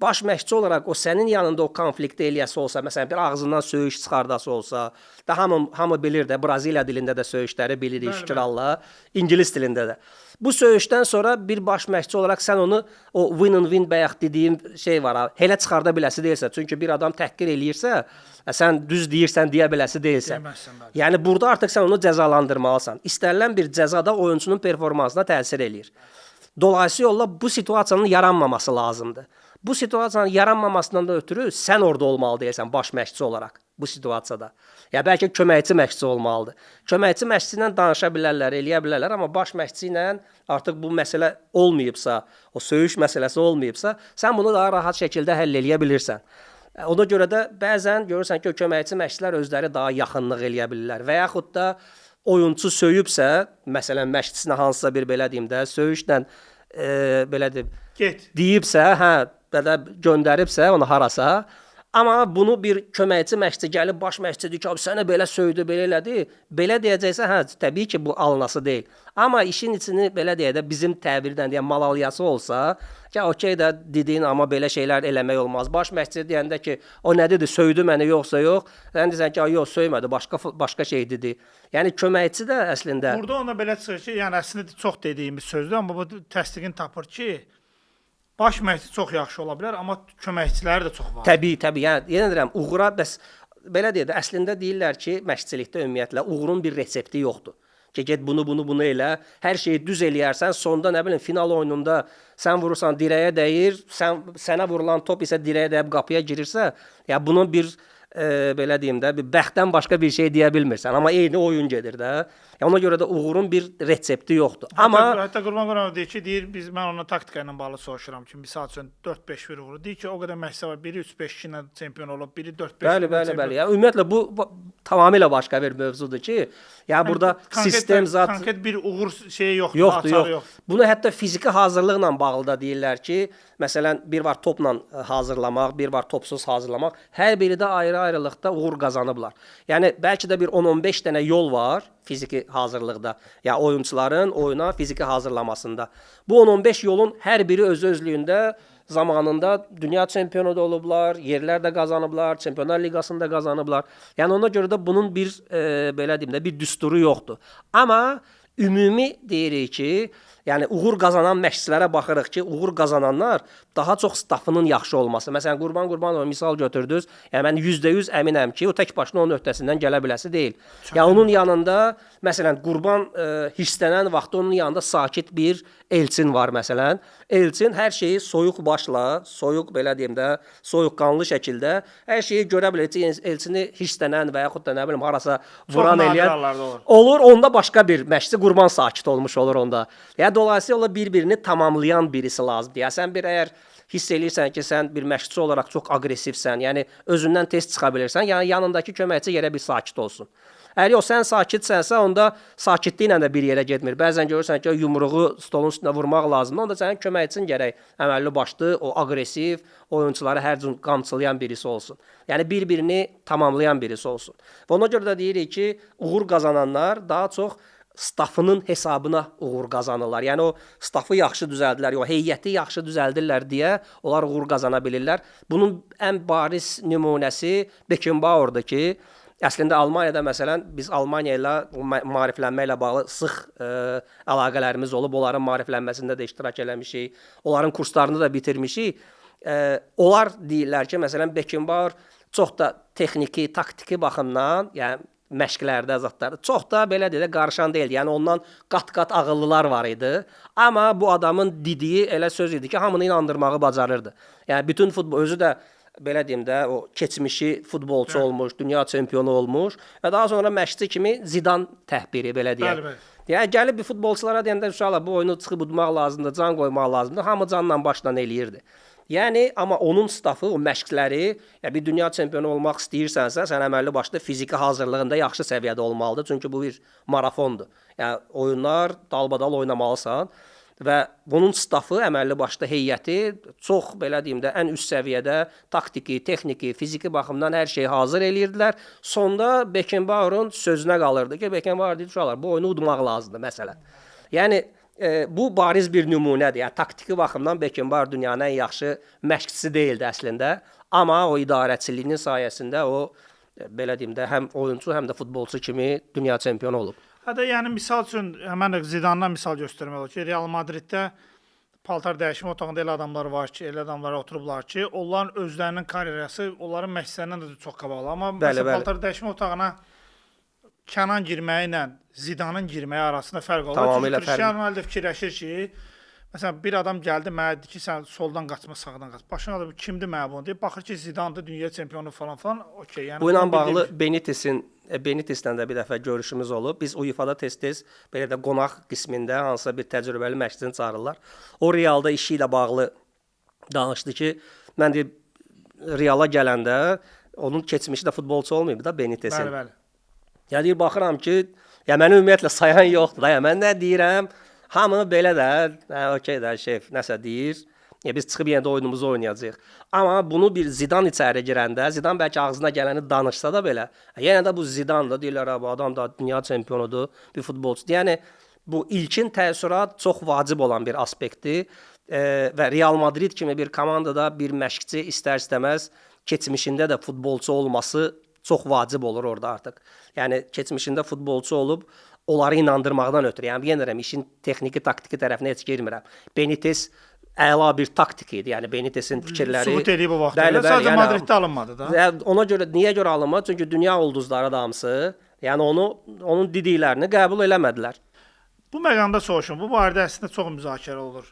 baş məşqçi olaraq o sənin yanında o konflikti eləyəsi olsa, məsələn bir ağzından söyüş çıxardası olsa, da hamı bilir də Braziliya dilində də söyüşləri bilirik şükür Allah, İngilis dilində də. Bu söyüşdən sonra bir baş məşqçi olaraq sən onu o win bayaq dediyim şey var, elə çıxarda biləsi deyilsə, çünki bir adam təhqir eləyirsə, sən düz deyirsən deyə biləsi deyilsən. Yəni burada artıq sən onu cəzalandırmalısan. İstənilən bir cəza da oyunçunun performansına təsir eləyir. Dolayısıyla yolla bu situasiyanın yaranmaması lazımdır. Bu situasiyanın yaranmamasından da ötürü sən orada olmalı deyilsən baş məşqçi olaraq bu situasiyada. Ya bəlkə köməkçi məşqçi olmalıdır. Köməkçi məşqçi ilə danışa bilərlər, eləyə bilərlər, amma baş məşqçi ilə artıq bu məsələ olmayıbsa, o söyüş məsələsi olmayıbsa, sən bunu daha rahat şəkildə həll eləyə bilirsən. Ona görə də bəzən görürsən ki, köməkçi məşqçilər özləri daha yaxınlıq eləyə bilirlər və yaxud da oyunçu söyübsə, məsələn məşqçisinə hansısa bir belə deyim də, söyüşlə belə deyibsə, belə göndəribsə onu harasa, amma bunu bir köməkçi məşqçi gəlib baş məşqçi deyir ki, sənə belə söydü, belə elədi, belə deyəcəksə, təbii ki, bu alınası deyil. Amma işin içini belə deyək də bizim təbirdən deyən malalyası olsa, ki, okey də dediyin, amma belə şeylər eləmək olmaz. Baş məşqçi deyəndə ki, o nə dedi, söydü məni yoxsa yox, sən deyirsən ki, yox, söymədi, başqa şey dedi. Yəni köməkçi də əslində burada ona belə çıxır ki, yəni əslində çox dediyimiz sözdür, amma bu təsdiqini tapır ki, baş məşqçi çox yaxşı ola bilər, amma köməkçiləri də çox var. Təbii. Yəni yenə deyirəm, uğura bəs belə deyək də, əslində deyirlər ki, məşqçilikdə ümumiyyətlə uğurun bir resepti yoxdur. Ki, get bunu elə, hər şeyi düz eləyərsən, sonda nə bilim final oyununda sən vurursan dirəyə dəyir, sənə vurulan top isə dirəyə dəyib qapıya girirsə, ya bunun bir belə deyim də, bir bəxtdən başqa bir şey deyə bilmirsən, amma eyni oyun gedir də. Ona görə də uğurun bir resepti yoxdur. Hətta Qurban Qurbanov deyir ki, mən ona taktika ilə bağlı soruşuram ki, misal üçün 4-5 bir uğuru. Deyir ki, o qədər məşqçi var, biri 3-5 ilə çempion olub, biri 4-5 Bəli. Yəni ümumiyyətlə bu tamamilə başqa bir mövzudur ki, yəni burada sistem zat konkret bir uğur şeyi yoxdur, yoxdur. Bunu hətta fiziki hazırlıqla bağlı da deyirlər ki, məsələn, bir var topla hazırlamaq, bir var topsuz hazırlamaq. Hər biri də ayrı-ayrılıqda uğur qazanıblar. Yəni bəlkə də bir 10-15 dənə yol var fiziki hazırlıqda, ya oyunçuların oyuna fiziki hazırlamasında. Bu 10-15 yolun hər biri öz-özlüyündə zamanında dünya çempionu da olublar, yerlər də qazanıblar, Çempionlar Liqasını da qazanıblar. Yəni ona görə də bunun bir belə deyim də bir düsturu yoxdur. Amma ümumi deyirik ki, yəni uğur qazanan məşqçilərə baxırıq ki, uğur qazananlar daha çox stafının yaxşı olması. Məsələn, Qurban Qurbanov misal götürdünüz. Yəni mən %100 əminəm ki, o tək başına onun öhdəsindən gələ biləsi deyil. Yəni onun yanında məsələn Qurban hisslənən vaxtda onun yanında sakit bir Elçin var məsələn. Elçin hər şeyi soyuq başla, soyuq belə deyim də, soyuqqanlı şəkildə hər şeyi görə biləcək. Elçini hisslənən və yaxud da nə bilim harasa vuran eləyən olur. Onda başqa bir məşqçi Qurban sakit olmuş olur onda. Yəni dolayısıyla bir-birini tamamlayan birisi lazımdır. Yəni sən bir əgər hiss eləyirsən ki, sən bir məşqçi olaraq çox aqressivsən, yəni özündən tez çıxa bilirsən, yəni yanındakı köməkçi yerə bir sakit olsun. Əgər yox sən sakitsənsə, onda sakitliklə də bir yerə getmir. Bəzən görürsən ki, yumruğu stolun üstünə vurmaq lazımdır. Onda sənin köməkçin gərək əməlli başlı, o aqressiv, oyunçuları hər cür qamçılayan birisi olsun. Yəni bir-birini tamamlayan birisi olsun. Və ona görə də deyirik ki, uğur qazananlar daha çox staffının hesabına uğur qazanırlar. Yəni o staffı yaxşı düzəldirlər, o heyəti yaxşı düzəldirlər deyə onlar uğur qazana bilirlər. Bunun ən bariz nümunəsi Beckenbauer'dır ki, əslində Almaniyada məsələn biz Almaniya ilə maariflənmə ilə bağlı sıx əlaqələrimiz olub, onların maariflənməsində də iştirak eləmişik, onların kurslarını da bitirmişik. Onlar deyirlər ki, məsələn Beckenbauer çox da texniki, taktiki baxımdan, yəni məşqlərdə, zətlərdə çox da belə deyə qarışan deyildi. Yəni ondan qat-qat ağıllılar var idi. Amma bu adamın dediyi elə söz idi ki, hamını inandırmağı bacarırdı. Yəni bütün futbol özü də belə deyim də o keçmişi futbolçu olmuş, dünya çempionu olmuş və daha sonra məşqçi kimi Zidane təhbiri belə deyək. Yəni gəlib bir futbolçulara deyəndə uşaqlar bu oyunu çıxıb udmaq lazımdır, can qoymaq lazımdır. Hamı canla başla eləyirdi. Yəni amma onun staffı, o məşqləri, ya bir dünya çempionu olmaq istəyirsənsə, sən əməlli başlı fiziki hazırlığında yaxşı səviyyədə olmalıdır. Çünki bu bir marafondur. Yəni oyunlar dalbadal oynamalısan və bunun staffı, əməlli başlı heyəti çox belə deyim də ən üst səviyyədə taktiki, texniki, fiziki baxımdan hər şeyi hazır eləyirdilər. Sonda Beckenbauer'un sözünə qalırdı ki, Beckenbauer deyir uşaqlar, bu oyunu udmaq lazımdır məsələn. Yəni bu bariz bir nümunədir. Yəni taktiki baxımdan Beckenbauer dünyanın ən yaxşı məşqçisi deyildi əslində, amma o idarəçiliyinin sayəsində o belə deyim də həm oyunçu, həm də futbolçu kimi dünya çempionu olub. Hətta yəni misal üçün həmin Zidane'dan misal göstərmək olar ki, Real Madriddə paltar dəyişmə otağında elə adamlar var ki, elə adamlar oturublar ki, onların özlərinin karyerası onların məşqçilərindən də çox qabaqlı. Amma məsələn paltar dəyişmə otağına Kənan girməyi ilə Zidane'ın girməyi arasında fərq olur. Tamamilə fərq. Cristiano Ronaldo fikirləşir ki, məsələn bir adam gəldi mənə dedi ki, sən soldan qaçma, sağdan qaç. Başına da kimdir mənə bunu deyir. Baxır ki, Zidane'dır, dünya çempionu falan. Okay, yəni bu ilə bağlı Benitezlə də bir dəfə görüşümüz olub. Biz UEFA-da tez-tez belə də qonaq qismində hansısa bir təcrübəli məşqçini çağırırlar. O Realda işi ilə bağlı danışdı ki, mən deyir Reala gələndə onun keçmişi də futbolçu olmayıb da Benitezin. Bəli. Ya deyir baxıram ki, ya məni ümumiyyətlə sayan yoxdur da. Ya mən nə deyirəm? Hamı belə də, okey də şef, nəsə deyir. Ya biz çıxıb yenə də oyunumuzu oynayacağıq. Amma bunu bir Zidane içəri girəndə, Zidane bəlkə ağzına gələni danışsa da belə, yenə də bu Zidane'dır, deyirlər bu adam da dünya çempionudur, bir futbolçudur. Yəni bu ilkin təəssürat çox vacib olan bir aspektdir və Real Madrid kimi bir komandada bir məşqçi istər-istəməz keçmişində də futbolçu olması çox vacib olur orada artıq. Yəni keçmişində futbolçu olub onları inandırmaqdan ötürü. Yəni yenə deyirəm, işin texniki, taktiki tərəfinə heç girmirəm. Benitez əla bir taktik idi. Yəni Benitezin fikirləri sübut edib bu vaxtda. Sadəcə yəni, Madriddə alınmadı da. Ona görə niyə görə alınmadı? Çünki dünya ulduzları da hamısı, yəni onun dediklərini qəbul eləmədilər. Bu məqamda soruşum. Bu barədə əslində çox müzakirə olur.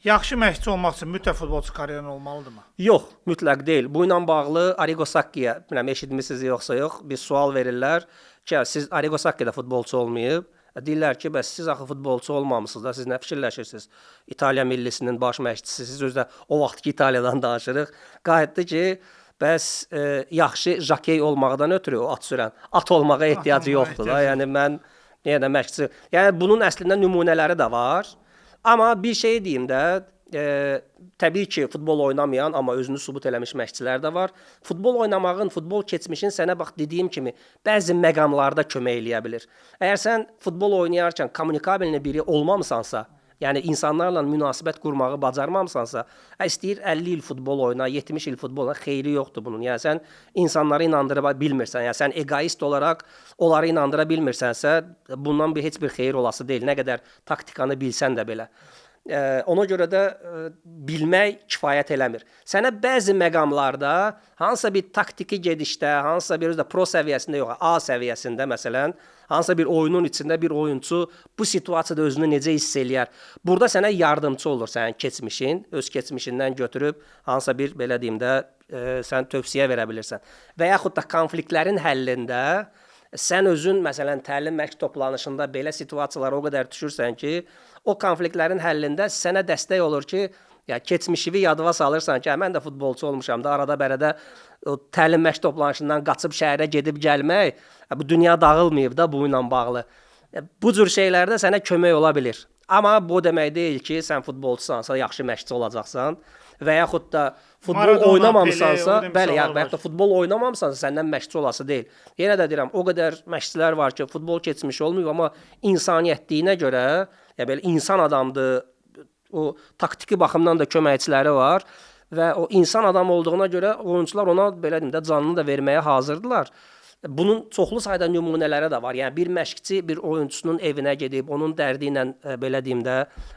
Yaxşı məşqçi olmaq üçün mütləq futbolçu karyerin olmalıdırmı? Yox, mütləq deyil. Bu ilə bağlı Arrigo Sacchi'yə, bilmirəm eşitmisiniz yoxsa yox, bir sual verirlər ki, siz Arrigo Sacchi'də futbolçu olmayıb. Deyirlər ki, bəs siz axı futbolçu olmamısınız da, siz nə fikirləşirsiniz? İtaliya millisinin baş məşqçisi, siz özdə o vaxtki İtaliyadan danışırıq. Qayıtdı ki, bəs yaxşı jakey olmaqdan ötürü o at sürən, at olmağa ehtiyacı yoxdur da. Yəni mən yenə də məşqçi. Yəni bunun əslində nümunələri də var. Amma bir şey deyim də, təbii ki, futbol oynamayan, amma özünü sübut eləmiş məşqçilər də var. Futbol oynamağın, futbol keçmişin sənə bax dediyim kimi bəzi məqamlarda kömək eləyə bilir. Əgər sən futbol oynayarkən kommunikabilli biri olmamısansa, yəni insanlarla münasibət qurmağı bacarmamısansa, istəyir 50 il futbol oyna, 70 il futbol oyna, xeyri yoxdur bunun. Yəni sən insanları inandıra bilmirsən, yəni sən egoist olaraq onları inandıra bilmirsənsə, bundan heç bir xeyir olası deyil. Nə qədər taktikanı bilsən də belə. Ona görə də bilmək kifayət eləmir. Sənə bəzi məqamlarda hansısa bir taktiki gedişdə, hansısa bir özdə pro səviyyəsində yox, A səviyyəsində məsələn, hansısa bir oyunun içində bir oyunçu bu situasiyada özünü necə hiss eləyər? Burada sənə yardımçı olur sənin keçmişin, öz keçmişindən götürüb hansısa bir belə deyim də sən tövsiyə verə bilirsən. Və yaxud da konfliktlərin həllində sən özün məsələn təlim məşq toplanışında belə situasiyalara o qədər düşürsən ki, o konfliktlərin həllində sənə dəstək olur ki, Ya keçmişini yadıva salırsan ki, mən də futbolçu olmuşam da, arada bərədə o təlim məşq toplanışından qaçıb şəhərə gedib gəlmək, bu dünya dağılmayıb da bu ilə bağlı. Bu cür şeylərdə sənə kömək ola bilər. Amma bu demək deyil ki, sən futbolçusansa yaxşı məşqçi olacaqsan və yaxud da futbol Maradona, oynamamısansa, Pele, bəli, misallar və yaxud da futbol oynamamısansa səndən məşqçi olası deyil. Yenə də deyirəm, o qədər məşqçilər var ki, futbol keçmişi olmayıb, amma insaniyyətliyinə görə, ya belə insan adamdır, o taktiki baxımdan da köməkçiləri var və o insan adam olduğuna görə oyunçular ona belə deyim də canını da verməyə hazırdılar. Bunun çoxlu sayda nümunələri də var. Yəni bir məşqçi bir oyunçusunun evinə gedib, onun dərdi ilə belə deyim də,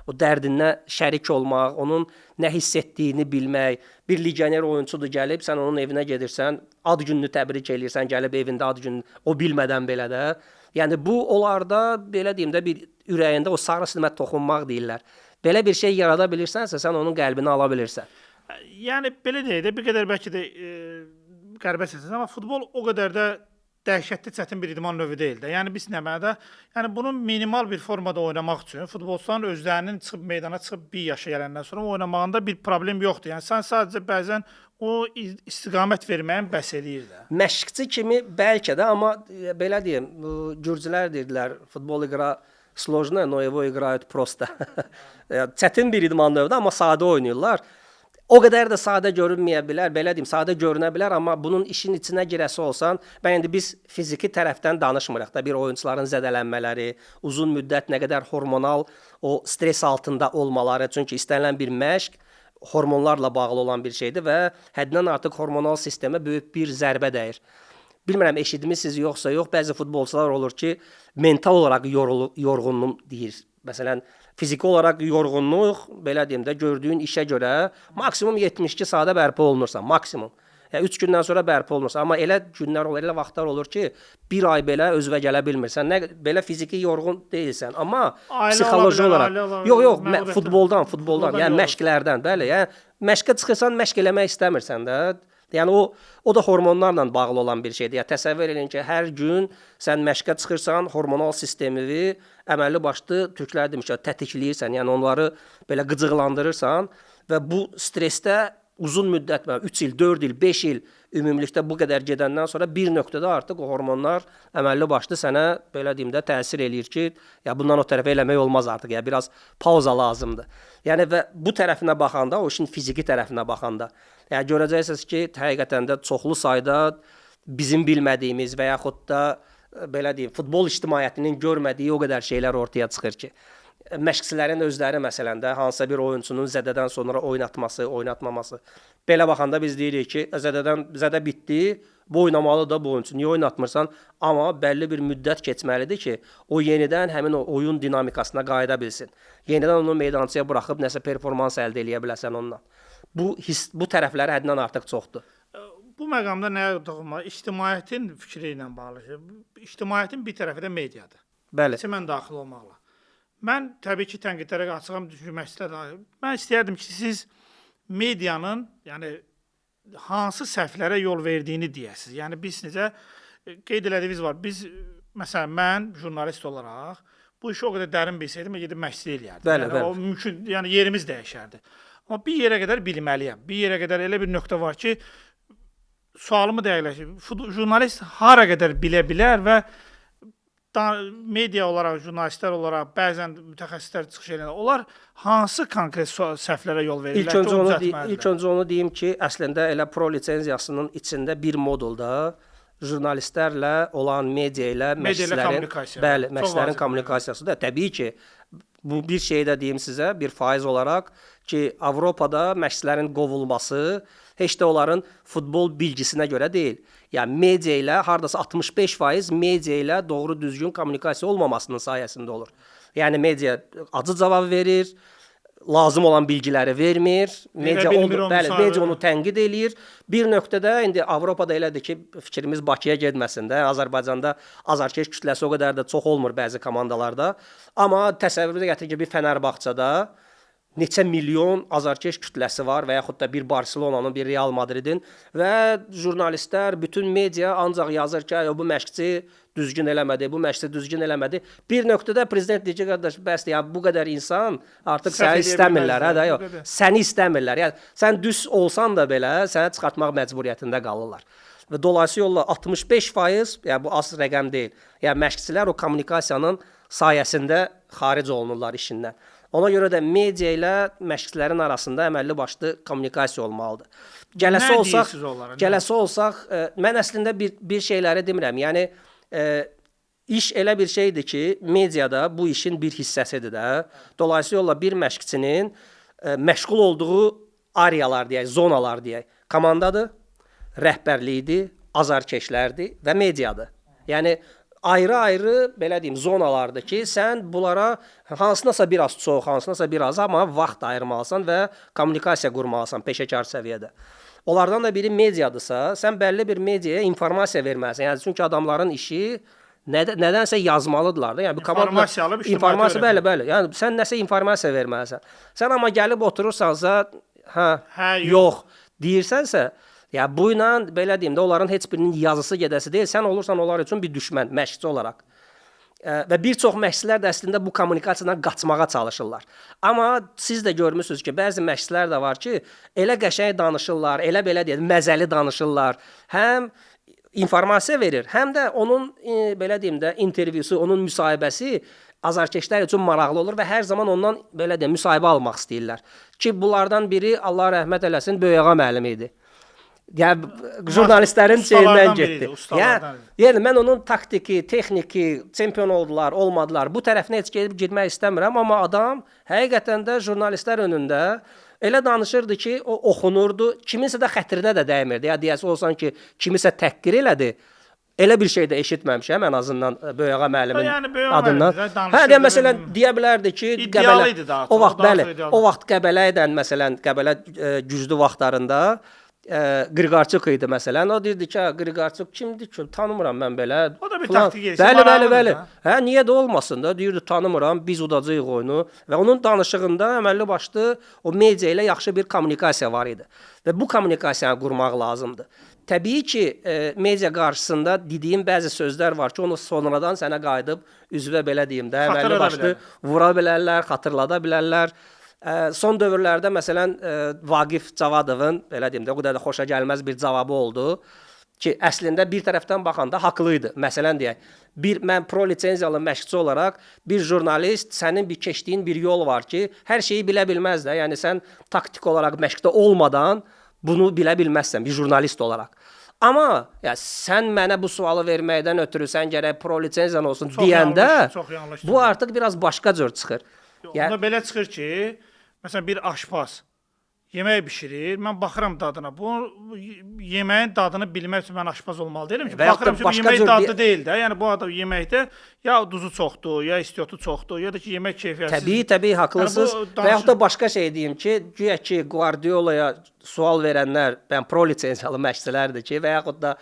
o dərdinə şərik olmaq, onun nə hiss etdiyini bilmək. Bir legioner oyunçudur gəlib, sən onun evinə gedirsən, ad gününü təbrik eləyirsən, gəlib evində ad gününü o bilmədən belə də. Yəni bu onlarda belə deyim də bir ürəyində o sarı silmət toxunmaq deyirlər. Belə bir şey yarada bilirsənsə, sən onun qəlbini ala bilirsən. Yəni belə deyək də, bir qədər bəlkə də qəribə səslənir, amma futbol o qədər də dəhşətli çətin bir idman növü deyil də. Yəni biz nə mənada, yəni bunun minimal bir formada oynamaq üçün futbolçuların özlərinin çıxıb meydana çıxıb 1 yaşa gələndən sonra oynamağında bir problem yoxdur. Yəni sən sadəcə bəzən o istiqamət verməyin bəs eləyir də. Məşqçi kimi bəlkə də, amma belə deyim, gürcülər deyirlər, futbol iqra sложно, но его играют просто. Çətin bir idman növüdür, amma sadə oynayırlar. O qədər də sadə görünməyə bilər, belə deyim, sadə görünə bilər, amma bunun işin içinə girəsi olsan, indi biz fiziki tərəfdən danışmırıq da, bir oyunçuların zədələnmələri, uzun müddət nə qədər hormonal o stres altında olmaları, çünki istənilən bir məşq hormonlarla bağlı olan bir şeydir və həddindən artıq hormonal sistemə böyük bir zərbə dəyir. Bilmirəm, eşitmisiniz yoxsa yox, bəzi futbolçular olur ki, mental olaraq yorğunluq deyir. Məsələn, fiziki olaraq yorğunluq, belə deyim də, gördüyün işə görə maksimum 72 saata bərpa olunursan, maksimum. Yəni 3 gündən sonra bərpa olunursan, amma elə günlər olur, elə vaxtlar olur ki, 1 ay belə özünə gələ bilmirsən. Nə belə fiziki yorğun deyilsən, amma psixoloji olaraq. Yox, futboldan, yəni məşqlərdən, bəli, yəni məşqə çıxırsan, məşq eləmək istəmirsən də. Yəni o da hormonlarla bağlı olan bir şeydir. Yəni təsəvvür edin ki, hər gün sən məşqə çıxırsan, hormonal sistemini əməlli başlı türklər demişlər, tətikləyirsən, yəni onları belə qıcıqlandırırsan və bu stressdə uzun müddət, 3 il, 4 il, 5 il ümumilikdə bu qədər gedəndən sonra bir nöqtədə artıq o hormonlar əməlli başlı sənə belə deyim də təsir eləyir ki, ya bundan o tərəfə eləmək olmaz artıq, ya biraz pauza lazımdır. Yəni və bu tərəfinə baxanda, o işin fiziki tərəfinə baxanda, yəni görəcəksiniz ki, həqiqətən də çoxlu sayda bizim bilmədiyimiz və yaxud da belə deyim, futbol ictimaiyyətinin görmədiyi o qədər şeylər ortaya çıxır ki, məşqçilərin özləri məsələn də hansısa bir oyunçunun zədədən sonra oynatması, oynatmaması. Belə baxanda biz deyirik ki, zədə bitdi, bu oynamalı da bu oyunçu. Niyə oynatmırsan? Amma bəlli bir müddət keçməlidir ki, o yenidən həmin o oyun dinamikasına qayıda bilsin. Yenidən onu meydançaya buraxıb nəsə performans əldə eləyə biləsən onunla. Bu tərəfləri həddindən artıq çoxdur. Bu məqamda nəyə toxunmaq? İctimaiyyətin fikri ilə bağlı. İctimaiyyətin bir tərəfi də mediadır. Bəli. Mən daxil olmaqla. Mən təbii ki, tənqidlərə açığam, düşünmək istəyirəm. Mən istəyərdim ki, siz medianın, yəni hansı səhvlərə yol verdiyini deyəsiniz. Yəni biz necə qeyd elədiyimiz var. Biz məsələn mən jurnalist olaraq bu işi o qədər dərin bilsəydim, gedib məşqçilik eləyərdim. Bəli. O mümkün, yəni yerimiz dəyişərdi. Amma bir yerə qədər bilməliyəm. Bir yerə qədər elə bir nöqtə var ki, sualımı dəqiqləşdir. Jurnalist hara qədər bilə bilər və media olaraq, jurnalistlər olaraq, bəzən mütəxəssislər çıxış edən, onlar hansı konkret səhvlərə yol verirlər? İlk öncə onu deyim ki, əslində elə pro lisenziyasının içində bir modulda jurnalistlərlə olan media ilə məşqçilərin kommunikasiyası da təbii ki, bu bir şey də deyim sizə, bir faiz olaraq ki, Avropada məşqçilərin qovulması heç də onların futbol bilgisinə görə deyil. Yəni media ilə hardasa 65% media ilə doğru düzgün kommunikasiya olmamasının sayəsində olur. Yəni media acı cavab verir, lazım olan bilgiləri vermir, media onu tənqid eləyir. Bir nöqtədə indi Avropada elədir ki, fikrimiz Bakıya getməsin də, Azərbaycanda azarkeş kütləsi o qədər də çox olmur bəzi komandalarda. Amma təsəvvürə gətir ki, bir Fənərbağçada neçə milyon azarkeş kütləsi var və yaxud da bir Barselonanın, bir Real Madridin və jurnalistlər, bütün media ancaq yazır ki, bu məşqçi düzgün eləmədi, bu məşqçi düzgün eləmədi. Bir nöqtədə prezident deyir ki, qardaş, bəsdir, yəni bu qədər insan artıq səni istəmirlər, hə də yox. Səni istəmirlər. Yəni sən düz olsan da belə səni çıxartmaq məcburiyyətində qalırlar. Və dolayısıyla 65%, yəni bu az rəqəm deyil. Yəni məşqçilər o kommunikasiyanın sayəsində xaric olunurlar işindən. Ona görə də media ilə məşqçilərin arasında əməlli başlı kommunikasiya olmalıdır. Gələsi olsaq, mən əslində bir şeyləri demirəm. Yəni iş elə bir şeydir ki, mediada bu işin bir hissəsidir də. Dolayısıyla bir məşqçinin məşğul olduğu arealar deyək, zonalar deyək, komandadır, rəhbərlikdir, azarkeşlərdir və mediadır. Yəni ayrı-ayrı belə deyim zonalardır ki, sən bunlara hansınasa biraz çox, hansınasa biraz amma vaxt ayırmalısan və kommunikasiya qurmalısan peşəkar səviyyədə. Onlardan da biri mediadırsa, sən bəlli bir mediaya informasiya verməlisən. Yəni çünki adamların işi nədənsə yazmalıdırlar da. Yəni informasiya bəli. Yəni sən nəsə informasiya verməlisən. Sən amma gəlib oturursansa, yox deyirsənsə, ya bu ilə belə deyim də onların heç birinin yazısı gedəsi deyil. Sən olursan onlar üçün bir düşmən, məşqçi olaraq. Və bir çox məşqçilər də əslində bu kommunikasiyadan qaçmağa çalışırlar. Amma siz də görmüsünüz ki, bəzi məşqçilər də var ki, elə qəşəng danışırlar, elə belə deyək, məzəli danışırlar. Həm informasiya verir, həm də onun belə deyim də intervyusu, onun müsahibəsi azarkeşlər üçün maraqlı olur və hər zaman ondan belə deyim müsahibə almaq istəyirlər. Ki bunlardan biri Allah rəhmət eləsin Böyüğa müəllim idi. Yəni jurnalistlərin şeyindən getdi. Yəni mən onun taktiki, texniki, çempion oldular, olmadılar. Bu tərəfinə heç gedib girmək istəmirəm, amma adam həqiqətən də jurnalistlər önündə elə danışırdı ki, o oxunurdu, kiminsə də xətrinə də dəymirdi. Ya deyəsi olsan ki, kimisə təhqir elədi. Elə bir şey də eşitməmişəm ən azından Böyüğa müəllimin adından. Hə, məsələn deyə bilərdi ki, Qəbələ o vaxt bəli, o vaxt Qəbələ ilə məsələn Qəbələ güclü vaxtlarında Qriqorçuk idi məsələn. O deyirdi ki, Qriqorçuk kimdir ki? Tanımıram mən belə. O da bir taktik gəlsin. Bəli. Hə, niyə də olmasın da? Deyirdi, tanımıram, biz udacağıq oyunu və onun danışığında əməlli başlı o media ilə yaxşı bir kommunikasiya var idi. Və bu kommunikasiyanı qurmaq lazımdır. Təbii ki, media qarşısında dediyim bəzi sözlər var ki, onu sonradan sənə qayıdıb üzvə belə deyim də, əməlli başlı vura bilərlər, xatırlada bilərlər. Son dövrlərdə məsələn Vaqif Cavadovun belə deyim də o qədər də xoşa gəlməz bir cavabı oldu ki, əslində bir tərəfdən baxanda haqlı idi. Məsələn deyək, mən pro lisenziyalı məşqçi olaraq bir jurnalist sənin bir keçdiyin bir yol var ki, hər şeyi bilə bilməz də. Yəni sən taktik olaraq məşqdə olmadan bunu bilə bilməzsən bir jurnalist olaraq. Amma ya sən mənə bu sualı verməkdən ötürü sən gərək pro lisenziyan olsun deyəndə bu artıq biraz başqa cür çıxır. Onda belə çıxır ki, məsələn bir aşpaz yemək bişirir, mən baxıram dadına. Bu yeməyin dadını bilmək üçün mən aşpaz olmalı deyiləm ki, baxıram ki, bu yemək dadlı deyil də. Yəni bu adam yeməkdə ya duzu çoxdur, ya istiotu çoxdur, ya da ki, yemək keyfiyyətsiz. Təbii haqlısınız. Və yaxud da başqa şey deyim ki, güya ki, Guardiolaya sual verənlər, pro lisenziyalı məşqçilərdir ki, və yaxud da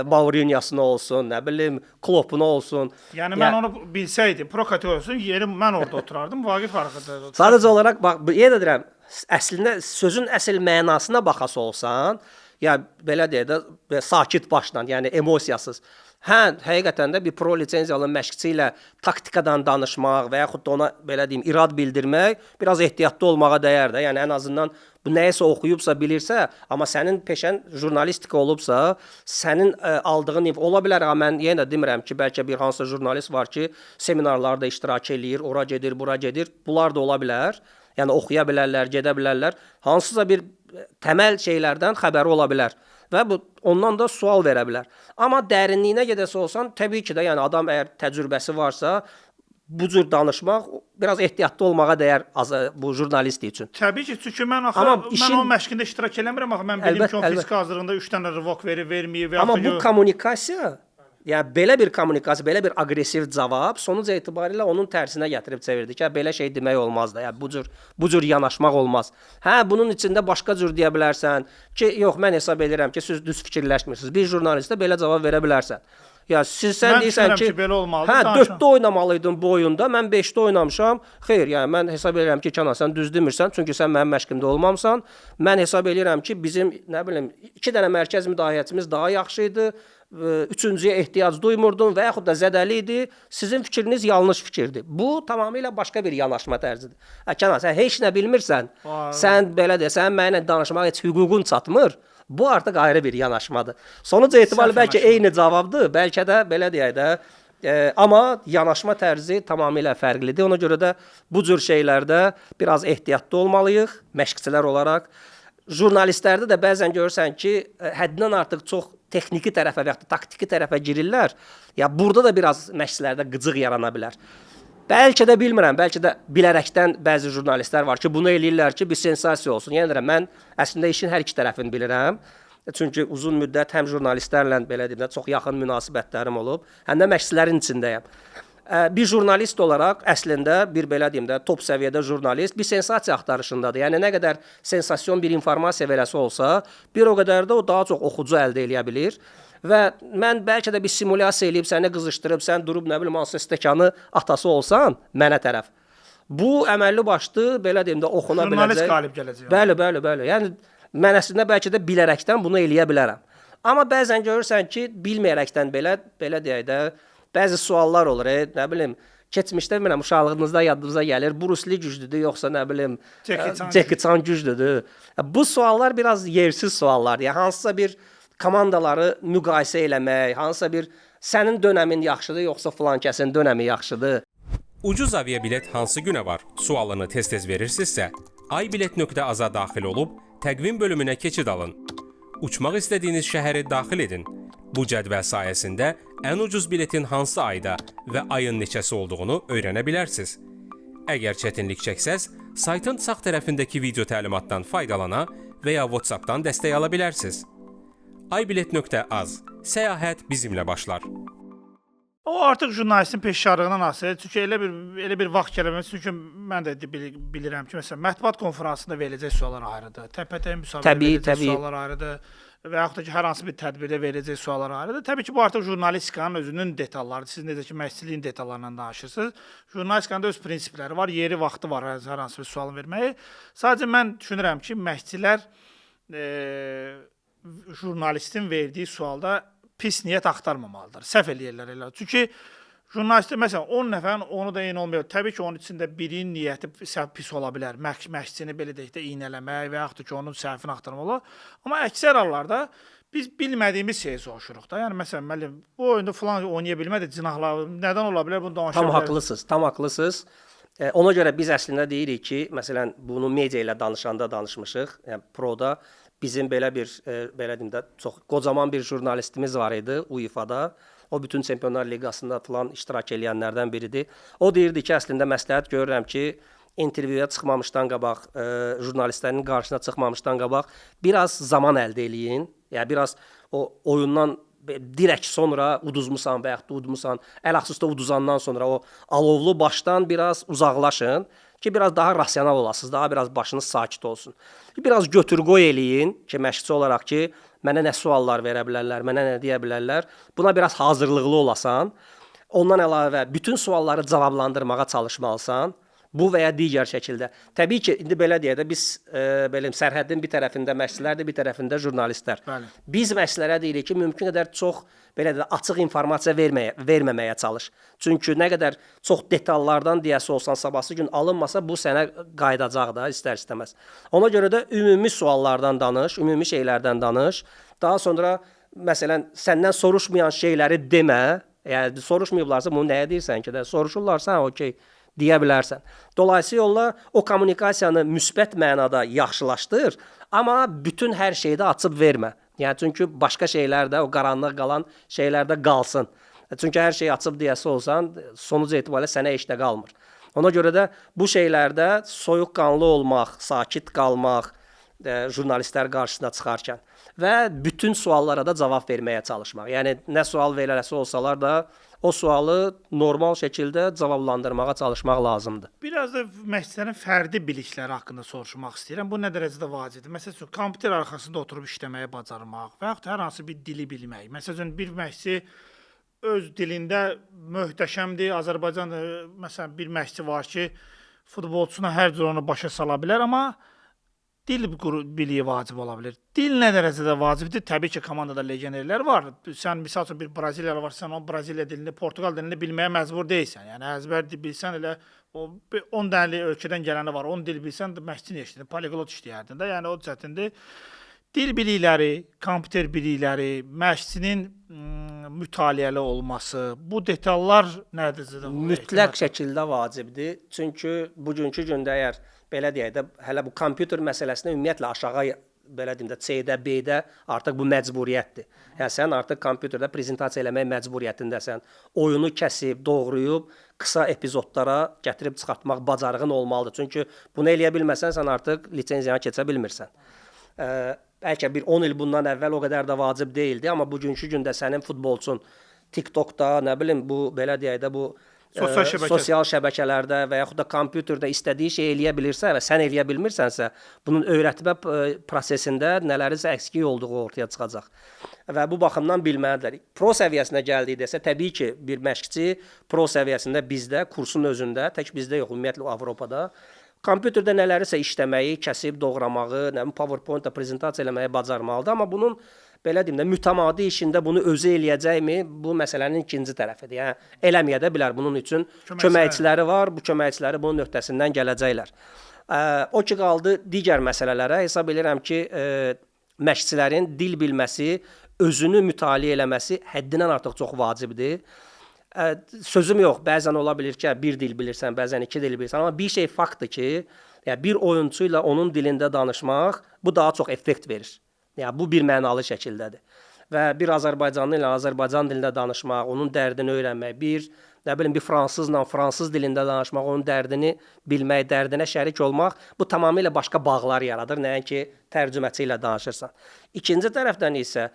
Mourinho'suna olsun, nə bilim, Klopp'una olsun. Yəni mən onu bilsəydim, pro kateqoriyasının yerim mən orada oturardım, Vaqif arxada. Sadəcə olaraq bax, yenə deyirəm, əslində sözün əsl mənasına baxası olsan, ya belə deyək də sakit başla, yəni emosiyasız. Hə, həqiqətən də bir pro lisenziyalı məşqçi ilə taktikadan danışmaq və yaxud da ona belə deyim, irad bildirmək biraz ehtiyatlı olmağa dəyər də. Yəni ən azından bu nəyisə oxuyubsa, bilirsə, amma sənin peşən jurnalistika olubsa, sənin aldığın ola bilər. Mən yenə də demirəm ki, bəlkə bir hansısa jurnalist var ki, seminarlarda iştirak eləyir, ora gedir, bura gedir. Bunlar da ola bilər. Yəni oxuya bilərlər, gedə bilərlər. Hansısa bir təməl şeylərdən xəbəri ola bilər. Və ondan da sual verə bilər. Amma dərinliyinə gedəsə olsan, təbii ki də, yəni adam əgər təcrübəsi varsa, bu cür danışmaq biraz ehtiyatlı olmağa dəyər bu jurnalist üçün. Təbii ki, çünki mən o məşqində iştirak eləmirəm, axı mən bilim ki, o fiziki hazırlığında 3 dənə rivok verir, verməyib. Amma bu kommunikasiya, yəni belə bir kommunikasiya, belə bir aqressiv cavab sonuc etibarilə onun tərsinə gətirib çevirdi ki, belə şey demək olmaz da, yəni bu cür yanaşmaq olmaz. Hə, bunun içində başqa cür deyə bilərsən ki, yox, mən hesab edirəm ki, siz düz fikirləşmirsiniz. Bir jurnalistə belə cavab verə bilərsən. Ya sən Mən deyirsən düşünürəm ki, ki, belə olmalıdır, hə, danışam. 4-də oynamalıydın bu oyunda, mən 5-də oynamışam. Xeyr, yəni mən hesab edirəm ki, Kənan sən düz demirsən, çünki sən mənim məşqimdə olmamısan. Mən hesab edirəm ki, bizim nə bilim 2 dənə mərkəz müdafiəçimiz daha yaxşı idi. Üçüncüyə ehtiyac duymurdun və yaxud da zədəli idi. Sizin fikriniz yanlış fikirdir. Bu tamamilə başqa bir yanaşma tərzidir. Kənan, sən heç nə bilmirsən. Sən belə desən, mənimlə danışmağa heç hüququn çatmır. Bu artıq ayrı bir yanaşmadır. Sonuc etibarilə bəlkə eyni cavabdır, bəlkə də belə deyək də, amma yanaşma tərzi tamamilə fərqlidir. Ona görə də bu cür şeylərdə biraz ehtiyatlı olmalıyıq məşqçilər olaraq. Jurnalistlərdə də bəzən görürsən ki, həddindən artıq çox texniki tərəfə və ya taktiki tərəfə girirlər. Ya burada da biraz məşqçilərdə qıcıq yarana bilər. Bəlkə də bilmirəm, bəlkə də bilərəkdən bəzi jurnalistlər var ki, bunu eləyirlər ki, bir sensasiya olsun. Yəni deyirəm, mən əslində işin hər iki tərəfini bilirəm. Çünki uzun müddət həm jurnalistlərlə belə deyim də çox yaxın münasibətlərim olub, həm də məşqçilərin içindəyəm. Bir jurnalist olaraq əslində bir belə deyim də top səviyyədə jurnalist bir sensasiya axtarışındadır. Yəni nə qədər sensasyon bir informasiya verəsi olsa, bir o qədər də o daha çox oxucu əldə edə bilir. Və mən bəlkə də bir simulyasiya eləyib səni qızışdırıb, sən durub nə bilim hansısa stəkanı atası olsan mənə tərəf. Bu əməlli başlı belə deyim də oxuna biləcək. Jurnalist qalib gələcək. Bəli. Yəni mən əslində bəlkə də bilərəkdən bunu eləyə bilərəm. Amma bəzən görürsən ki, bilməyərəkdən belə deyək də bəzi suallar olur, nə bilim, keçmişdə bilmirəm uşaqlığınızda yadınıza gəlir, Bruce Lee güclüdür yoxsa nə bilim Jackie Chan güclüdür. Bu suallar biraz yersiz suallar. Yəni hansısa bir komandaları müqayisə eləmək, hansısa bir sənin dönəmin yaxşıdır yoxsa filankəsin dönəmi yaxşıdır. Ucuz aviabilet hansı günə var? Sualını tez-tez verirsinizsə, aybilet.az-a daxil olub təqvim bölümünə keçid alın. Uçmaq istədiyiniz şəhəri daxil edin. Bu cədvəl sayəsində ən ucuz biletin hansı ayda və ayın neçəsi olduğunu öyrənə bilərsiniz. Əgər çətinlik çəksəz, saytın sağ tərəfindəki video təlimatdan faydalana və ya WhatsApp-dan dəstək ala bilərsiniz. aybilet.az. Səyahət bizimlə başlar. O artıq jurnalistin peşkarlığından asılıdır. Çünki elə bir vaxt gəlməz. Çünki mən də bilirəm ki, məsələn, mətbuat konfransında veriləcək suallar ayrıdır. TPT müsabiqədə veriləcək suallar ayrıdır. Və yaxud da ki, hər hansı bir tədbirdə veriləcək suallar ayrıdır. Təbii ki, bu artıq jurnalistikanın özünün detallarıdır. Siz necə ki, məşqçiliyin detallarından danışırsınız. Jurnalistikanın da öz prinsipləri var, yeri, vaxtı var hər hansı bir sualın verməyi. Sadəcə mən düşünürəm ki, məşqçilər jurnalistin verdiyi sualda pis niyyət axtarmamalıdır. Səhv eləyirlər elə. Çünki jurnalistə məsələn 10 nəfərin onu da eyni olmuyor. Təbii ki, onun içində birinin niyyəti pis ola bilər. Məşqçini belə deyək də iynələmək və yaxud da ki, onun səhvini axtarmaq olar. Amma əksər hallarda biz bilmədiyimiz şeyi soruşuruq da. Yəni məsələn, müəllim, bu oyunda falan oynaya bilmədi, cinahlar nədən ola bilər? Bunu danışa bilərik. Tam haqlısınız. Ona görə biz əslində deyirik ki, məsələn, bunu media ilə danışanda danışmışıq. Yəni Proda bizim belə deyim də çox qocaman bir jurnalistimiz var idi UEFA-da. O bütün Çempionlar Liqasında falan iştirak edənlərdən biridir. O deyirdi ki, əslində məsləhət görürəm ki, intervyuya çıxmamışdan qabaq, jurnalistlərin qarşısına çıxmamışdan qabaq biraz zaman əldə eləyin. Yəni biraz o oyundan direkt sonra uduzmusan və yaxud da udmusan, ələxüsusda uduzandan sonra o alovlu başdan biraz uzaqlaşın ki, biraz daha rasional olasınız, daha biraz başınız sakit olsun. Biraz götür-qoy eləyin ki, məşqçi olaraq ki, mənə nə suallar verə bilərlər, mənə nə deyə bilərlər. Buna biraz hazırlıqlı olasan. Ondan əlavə bütün sualları cavablandırmağa çalışmalısan. Bu və ya digər şəkildə. Təbii ki, indi belə deyək də biz belə sərhəddin bir tərəfində məşqçilərdir, bir tərəfində jurnalistlər. Bəli. Biz məşqçilərə deyirik ki, mümkün qədər çox belə də açıq informasiya verməməyə çalış. Çünki nə qədər çox detallardan deyəsi olsan, sabahsı gün alınmasa bu sənə qayıdacaq da istər-istəməz. Ona görə də ümumi suallardan danış, ümumi şeylərdən danış. Daha sonra məsələn səndən soruşmayan şeyləri demə. Yəni soruşmayıblarsa bunu nəyə deyirsən ki də? Soruşurlarsa, okey, deyə bilərsən. Dolayısıyla o kommunikasiyanı müsbət mənada yaxşılaşdır, amma bütün hər şeyi də açıb vermə. Yəni çünki başqa şeylər də o qaranlıq qalan şeylər də qalsın. Çünki hər şeyi açıb deyəsi olsan, sonuc etibarilə sənə heç nə qalmır. Ona görə də bu şeylərdə soyuqqanlı olmaq, sakit qalmaq, jurnalistlər qarşısına çıxarkən və bütün suallara da cavab verməyə çalışmaq. Yəni nə sual veriləsi olsalar da o sualı normal şəkildə cavablandırmağa çalışmaq lazımdır. Biraz da məşqçilərin fərdi bilikləri haqqında soruşmaq istəyirəm. Bu nə dərəcədə vacibdir? Məsələn, kompüter arxasında oturub işləməyi bacarmaq və yaxud hər hansı bir dili bilmək. Məsələn, bir məşqçi öz dilində möhtəşəmdir. Azərbaycan məsələn bir məşqçi var ki, futbolçuna hər cür onu başa sala bilər, amma dil biliyi vacib ola bilər. Dil nə dərəcədə vacibdir? Təbii ki, komandada legionerlər var. Sən misal üçün bir Braziliyalı var, sən o Braziliya dilini, Portuqal dilini bilməyə məcbur deyilsən. Yəni əzbər bilsən elə o 10 dənli ölkədən gələni var. 10 dil bilsən məşqçi işləyir, poliglot işləyərdin də. Yəni o cəhətində dil bilikləri, kompüter bilikləri, məşqçinin mütaliəli olması, bu detallar nə dərəcədə mütləq şəkildə vacibdir. Çünki bugünkü gündə əgər belə deyək də, hələ bu kompüter məsələsinə ümumiyyətlə aşağı belə deyim də C-də, B-də artıq bu məcburiyyətdir. Yəni sən artıq kompüterdə prezentasiya eləmək məcburiyyətindəsən. Oyunu kəsib, doğrayıb, qısa epizodlara gətirib çıxartmaq bacarığın olmalıdır. Çünki bunu eləyə bilməsən, sən artıq lisenziyanı keçə bilmirsən. Bəlkə bir 10 il bundan əvvəl o qədər də vacib deyildi, amma bugünkü gündə sənin futbolçun TikTokda, nə bilim, bu belə deyək də bu sosial şəbəkələrdə və yaxud da kompüterdə istədiyi şey eləyə bilirsə və sən eləyə bilmirsənsə, bunun öyrətmə prosesində nələrisə əksik olduğu ortaya çıxacaq. Və bu baxımdan bilməlidirlər. Pro səviyyəsinə gəldikdə təbii ki, bir məşqçi pro səviyyəsində bizdə, kursun özündə, tək bizdə yox, ümumiyyətlə Avropada kompüterdə nələrisə işləməyi, kəsib doğramağı, PowerPoint-da prezentasiya eləməyi bacarmalıdır, amma bunun belə deyim də mütəmadi işində bunu özü eləyəcəkmi? Bu məsələnin ikinci tərəfidir. Yəni eləməyə də bilər. Bunun üçün köməkçiləri var. Bu köməkçiləri bunun öhdəsindən gələcəklər. O ki qaldı digər məsələlərə. Hesab edirəm ki, məşqçilərin dil bilməsi, özünü mütaliə eləməsi həddindən artıq çox vacibdir. Sözüm yox, bəzən ola bilir ki, bir dil bilirsən, bəzən iki dil bilirsən, amma bir şey faktdır ki, yəni bir oyunçu ilə onun dilində danışmaq bu daha çox effekt verir. Yəni bu bir mənalı şəkildədir. Və bir Azərbaycanlı ilə Azərbaycan dilində danışmaq, onun dərdini öyrənmək, bir fransızla fransız dilində danışmaq, onun dərdini bilmək, dərdinə şərik olmaq, bu tamamilə başqa bağlar yaradır, nəinki tərcüməçi ilə danışırsan. İkinci tərəfdən isə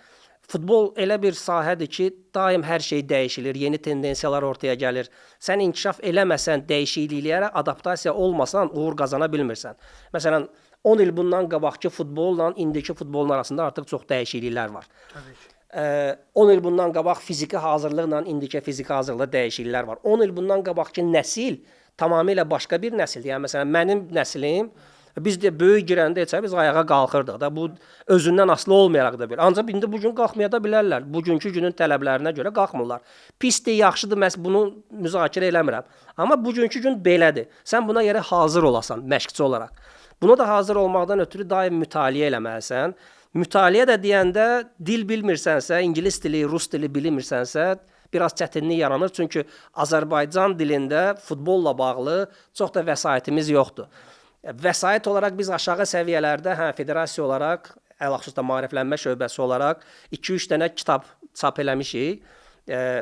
futbol elə bir sahədir ki, daim hər şey dəyişilir, yeni tendensiyalar ortaya gəlir. Sən inkişaf eləməsən, dəyişikliklərə adaptasiya olmasan, uğur qazana bilmirsən. Məsələn, 10 il bundan qabaqki futbolla indiki futbolun arasında artıq çox dəyişikliklər var. Təbii ki. 10 il bundan qabaq fiziki hazırlıqla indiki fiziki hazırlıqda dəyişikliklər var. 10 il bundan qabaqki nəsil tamamilə başqa bir nəsildir. Yəni məsələn mənim nəslim biz də böyük girəndə heç biz ayağa qalxırdıq da. Bu özündən asılı olmayaraq da belə. Ancaq indi bu gün qalxmaya da bilərlər. Bugünkü günün tələblərinə görə qalxmırlar. Pisdir, yaxşıdır, mən bunu müzakirə eləmirəm. Amma bugünkü gün belədir. Sən buna görə hazır olasan məşqçi olaraq. Buna da hazır olmaqdan ötürü daim mütaliə eləməlisən. Mütaliə də deyəndə dil bilmirsənsə, ingilis dili, rus dili bilmirsənsə, biraz çətinlik yaranır. Çünki Azərbaycan dilində futbolla bağlı çox da vəsaitimiz yoxdur. Vəsait olaraq biz aşağı səviyyələrdə, federasiya olaraq, əlxüsusda maariflənmə şöbəsi olaraq 2-3 dənə kitab çap eləmişik.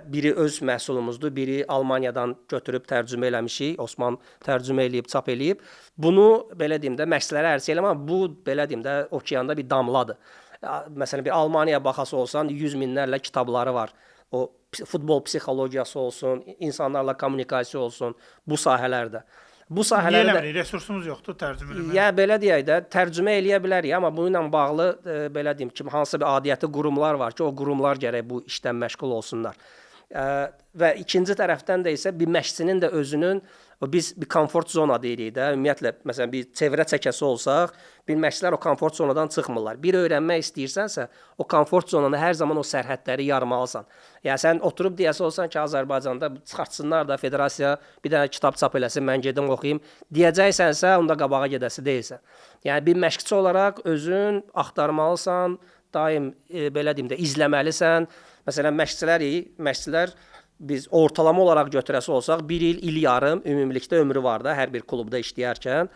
Biri öz məhsulumuzdur, biri Almaniyadan götürüb tərcümə eləmişik, Osman tərcümə eləyib, çap eləyib. Bunu, belə deyim də, məşqçilərə ərz eləm, amma bu, belə deyim də, okeanda bir damladır. Məsələn, bir Almaniyaya baxası olsan, 100 minlərlə kitabları var. O, futbol psixologiyası olsun, insanlarla kommunikasiya olsun, bu sahələrdə. Bu sahələrdə... Niyə eləmirik? Resursumuz yoxdur tərcümə eləmək. Ya, belə deyək də, tərcümə eləyə bilərik, amma bununla bağlı, belə deyim ki, hansı bir adiyyəti qurumlar var ki, o qurumlar gərək bu işdən məşğul olsunlar. Və ikinci tərəfdən də isə bir məşqçinin də özünün, biz bir komfort zona deyirik də, ümumiyyətlə, məsələn, bir çevrə çəkəsi olsaq, bir məşqçilər o komfort zonadan çıxmırlar. Bir öyrənmək istəyirsənsə, o komfort zonanı hər zaman o sərhədləri yarmalısan. Yəni, sən oturub deyəsi olsan ki, Azərbaycanda çıxartsınlar da, federasiya bir dənə kitab çap eləsin, mən gedim oxuyayım, deyəcəksənsə, onda qabağa gedəsi deyilsən. Yəni, bir məşqçi olaraq özün axtarmalısan, daim, belə deyim də, izləməlisən. Məsələn, məşqçilər biz ortalama olaraq götürəsi olsaq, bir il yarım ümumilikdə ömrü var da, hər bir klubda işləyərkən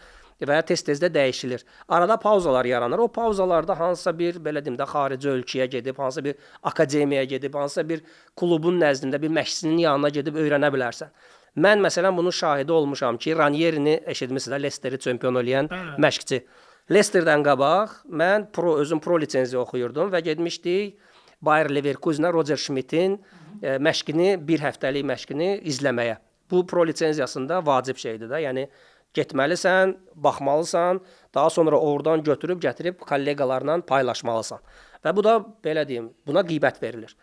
və tez-tez də dəyişilir. Arada pauzalar yaranır. O pauzalarda hansısa bir, belə deyim də, xarici ölkəyə gedib, hansısa bir akademiyaya gedib, hansısa bir klubun nəzdində bir məşqçinin yanına gedib öyrənə bilərsən. Mən, məsələn, bunun şahidi olmuşam ki, Ranierini eşitmişsiniz də, Leicesteri çempion eləyən məşqçi. Leicesterdən qabaq mən özüm pro lisenziya oxuyurdum və getmişdik Bayer Leverkusenə Roger Schmidtin məşqini, bir həftəlik məşqini izləməyə. Bu pro lisenziyasında vacib şeydir də. Yəni getməlisən, baxmalısan, daha sonra oradan götürüb gətirib kolleqalarla paylaşmalısan. Və bu da belə deyim, buna qiymət verilir.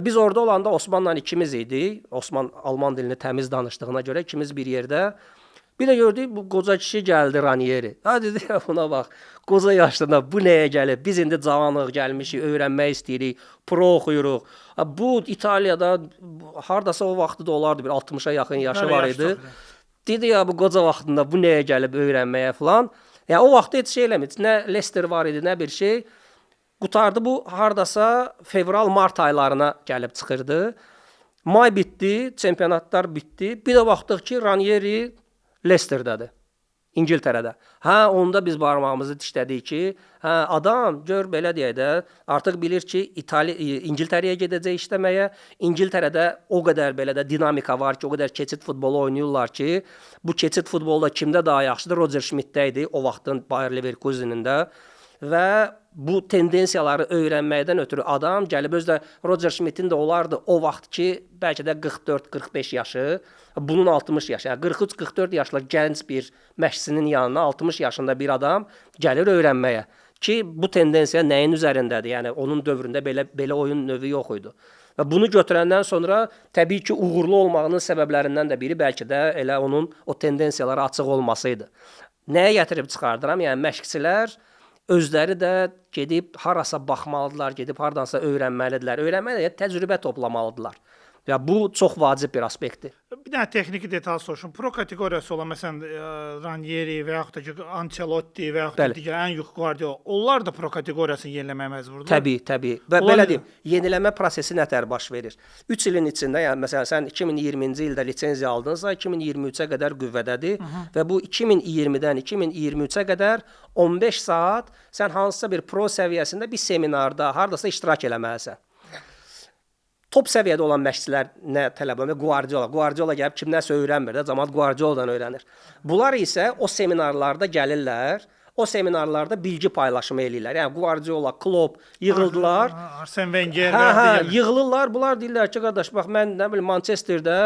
Biz orada olanda Osmanla ikimiz idik. Osman Alman dilini təmiz danışdığına görə ikimiz bir yerdə. Bir də gördük bu qoca kişi gəldi Ranieri. Ha dedi ya buna bax. Qoca yaşında bu nəyə gəlib? Biz indi cavanıq gəlmişik, öyrənmək istəyirik, pro oxuyuruq. Bu İtaliyada hardasa o vaxtı da olardı bir 60-a yaxın yaşı var idi. Dedi ya bu qoca vaxtında bu nəyə gəlib öyrənməyə falan. Yəni o vaxt heç şey eləmir. Nə Leicester var idi, nə bir şey. Qutardı bu hardasa fevral-mart aylarına gəlib çıxırdı. May bitdi, çempionatlar bitdi. Bir də baxdıq ki, Ranieri Leicesterdədir. İngiltərədə. Onda biz barmağımızı dişlədik ki, adam gör belə deyək də, artıq bilir ki, İngiltərəyə gedəcək işləməyə. İngiltərədə o qədər belə də dinamika var ki, o qədər keçid futbolu oynayırlar ki, bu keçid futbolda kimdə daha yaxşıdır? Roger Schmidt-də idi, o vaxtın Bayer Leverkusenində. Və bu tendensiyaları öyrənməkdən ötürü adam gəlib özdə Roger Schmidt-in də olardı o vaxt ki, bəlkə də 44-45 yaşı, bunun 60 yaşı, yəni 43-44 yaşlı gənc bir məşqçinin yanına 60 yaşında bir adam gəlir öyrənməyə ki, bu tendensiya nəyin üzərindədir? Yəni onun dövründə belə oyun növü yox idi. Və bunu götürəndən sonra təbii ki, uğurlu olmağının səbəblərindən də biri bəlkə də elə onun o tendensiyalara açıq olmasıydı. Nəyə gətirib çıxardıram? Yəni məşqçilər özləri də gedib harasa baxmalıdırlar, gedib hardansa öyrənməlidirlər. Öyrənməlidirlər, təcrübə toplamalıdırlar. Ya bu çox vacib bir aspektdir. Bir dənə texniki detal soruşum. Pro kateqoriyası olan məsələn Ranieri və yaxud da ki Ancelotti və yaxud da digər ən yuxarı Guardiola, onlar da pro kateqoriyasını yeniləməyə məcburdur. Təbii. Və belə deyim, yeniləmə prosesi nətər baş verir? 3 ilin içində, yəni məsələn sən 2020-ci ildə lisenziya aldınsa, 2023-ə qədər qüvvədədir və bu 2020-dən 2023-ə qədər 15 saat sən hansısa bir pro səviyyəsində bir seminarda, hardasa iştirak eləməlisən. Top səviyyədə olan məşqçilər nə tələb edir? Guardiola gəlib kimdənsə öyrənmir də, cəmaət Guardioladan öyrənir. Bunlar isə o seminarlarda gəlirlər, o seminarlarda bilgi paylaşımı eləyirlər. Yəni Guardiola, Klopp yığıldılar. Arsene Wenger yığılırlar. Bunlar deyirlər ki, qardaş, bax mən nə bilim Manchesterdə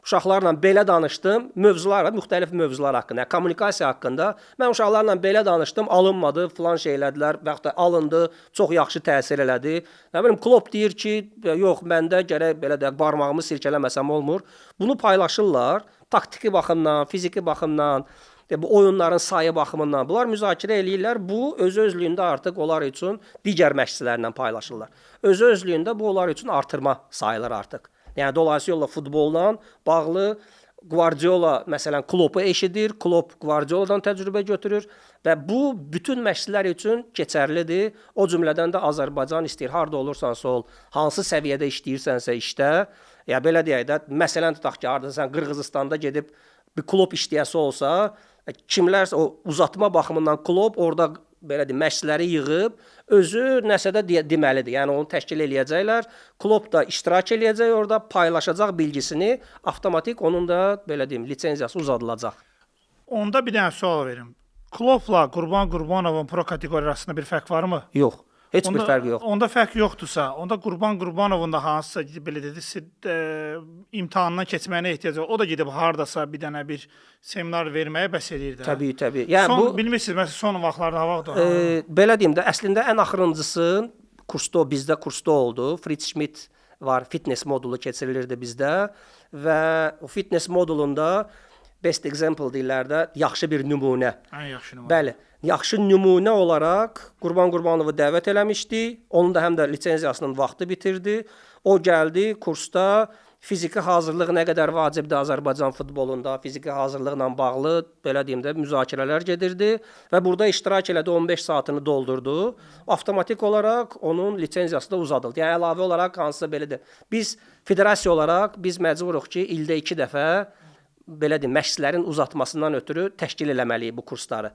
uşaqlarla belə danışdım, müxtəlif mövzular haqqında, kommunikasiya haqqında. Mən uşaqlarla belə danışdım, alınmadı, filan şeylədilər, və yaxud da alındı, çox yaxşı təsir elədi. Nə bilim Klopp deyir ki, yox, məndə gərək belə də barmağımı silkələməsəm olmur. Bunu paylaşırlar, taktiki baxımdan, fiziki baxımdan, bu oyunların sayı baxımından. Bunlar müzakirə eləyirlər. Bu özü-özlüyündə artıq onlar üçün digər məşqçilərlə paylaşırlar. Özü-özlüyündə bu onlar üçün artırma sayılır artıq. Yəni dolayısıyla futbolla bağlı Guardiola məsələn Kloppu eşidir, Klopp Guardioladan təcrübə götürür və bu bütün məşqçilər üçün keçərlidir. O cümlədən də Azərbaycan istəyir, harda olursansa ol, hansı səviyyədə işləyirsənsə işlə. Ya belə deyək də, məsələn tutaq ki, harda sən Qırğızstanda gedib bir Klopp işləyəsi olsa, kimlərsə o uzatma baxımından Klopp orada belə deyim, məşqçiləri yığıb özü nəsə də deməlidir. Yəni onu təşkil eləyəcəklər. Klopp da iştirak eləyəcək orada, paylaşacaq bilgisini, avtomatik onun da belə deyim, lisenziyası uzadılacaq. Onda bir dənə sual verim. Kloppla Qurban Qurbanovun pro kateqoriyasında bir fərq varmı? Yox. Heç bir fərq yox. Onda fərq yoxdursa, onda Qurban Qurbanovun da hansısa belə dedi, imtahandan keçməyinə ehtiyac var. O da gedib hardasa bir dənə bir seminar verməyə bəs edir də. Təbii. Yəni bu bilmirsiniz, məsələn son vaxtlarda hava da. Belə deyim də, əslində ən axırıncısı bizdə kursda oldu. Fritz Schmidt var, fitness modulu keçirilirdi bizdə və o fitness modulunda best example deyirlər də, yaxşı bir nümunə. Ən yaxşı nümunə. Bəli, yaxşı nümunə olaraq Qurban Qurbanovu dəvət eləmişdi. Onun da həm də lisenziyasının vaxtı bitirdi. O gəldi kursda fiziki hazırlıq nə qədər vacibdir Azərbaycan futbolunda, fiziki hazırlıqla bağlı belə deyim də müzakirələr gedirdi və burada iştirak elədi, 15 saatını doldurdu. Avtomatik olaraq onun lisenziyası da uzadıldı. Yəni əlavə olaraq hansısa belədir. Biz federasiya olaraq biz məcburuq ki, ildə 2 dəfə belə deyim, məşqçilərin uzatmasından ötürü təşkil eləməliyik bu kursları.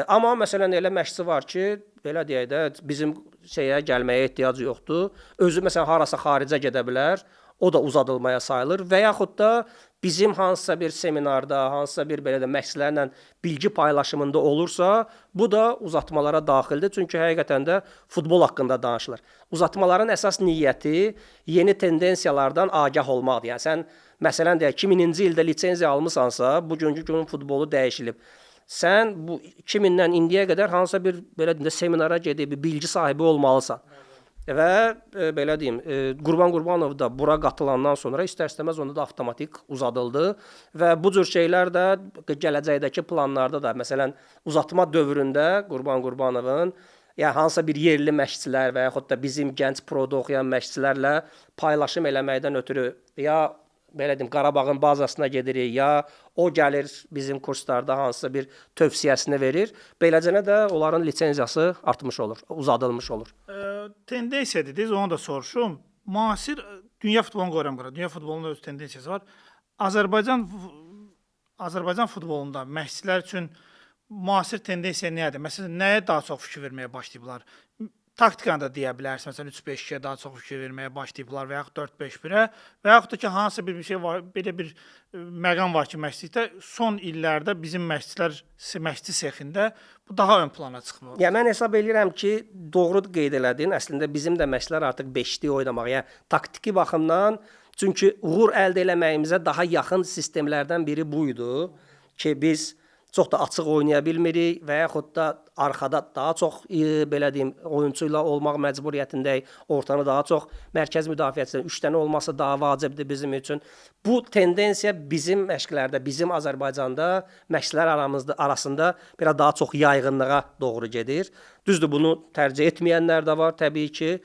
Amma məsələn elə məşqçi var ki, belə deyək də, bizim gəlməyə ehtiyacı yoxdur. Özü məsələn harasa xaricə gedə bilər, o da uzadılmaya sayılır və yaxud da bizim hansısa bir seminarda, hansısa bir belə də məşqçilərlə bilgi paylaşımında olursa, bu da uzatmalara daxildir. Çünki həqiqətən də futbol haqqında danışılır. Uzatmaların əsas niyyəti yeni tendensiyalardan agah olmaqdır. Yəni sən məsələn deyək 2000-ci ildə lisenziya almısansa, bugünkü günün futbolu dəyişilib. Sən bu 2000-dən indiyə qədər hansısa bir belə deyək seminara gedib bilgi sahibi olmalısan. Və belə deyim, Qurban Qurbanov da bura qatılandan sonra istər-istəməz onda da avtomatik uzadıldı və bu cür şeylər də gələcəkdəki planlarda da, məsələn, uzatma dövründə Qurban Qurbanovun yəni hansısa bir yerli məşqçilər və yaxud da bizim gənc proda oxuyan məşqçilərlə paylaşım eləməkdən ötürü ya belə deyim, Qarabağın bazasına gedirik, ya o gəlir bizim kurslarda hansısa bir tövsiyəsini verir. Beləcə də onların lisenziyası artmış olur, uzadılmış olur. Tendensiya dediniz, onu da soruşum. Müasir dünya futbolunu qoyuram qıra. Dünya futbolunun öz tendensiyası var. Azərbaycan futbolunda məşqçilər üçün müasir tendensiya nədir? Məsələn, nəyə daha çox fikir verməyə başlayıblar? Taktikanı da deyə bilərsiniz. Məsələn, 3-5-2-yə daha çox fikir verməyə başlayıblar və yaxud 4-5-1-ə və yaxud da ki, hansısa bir şey var, belə bir məqam var ki, məşqçilikdə son illərdə bizim məşqçi sexində bu daha ön plana çıxmır. Yəni mən hesab edirəm ki, doğru qeyd elədin. Əslində bizim də məşqçilər artıq 5-li oynamaq, yəni taktiki baxımdan, çünki uğur əldə etməyimizə daha yaxın sistemlərdən biri buydu ki, biz çox da açıq oynaya bilmirik və yaxud da arxada daha çox belə deyim oyunçu ilə olmaq məcburiyyətindəyik. Ortanı daha çox mərkəz müdafiəçilərin 3 dənə olması daha vacibdir bizim üçün. Bu tendensiya bizim məşqlərdə, bizim Azərbaycanda məşqlər arasında biraz daha çox yayğınlığa doğru gedir. Düzdür, bunu tərcih etməyənlər də var təbii ki.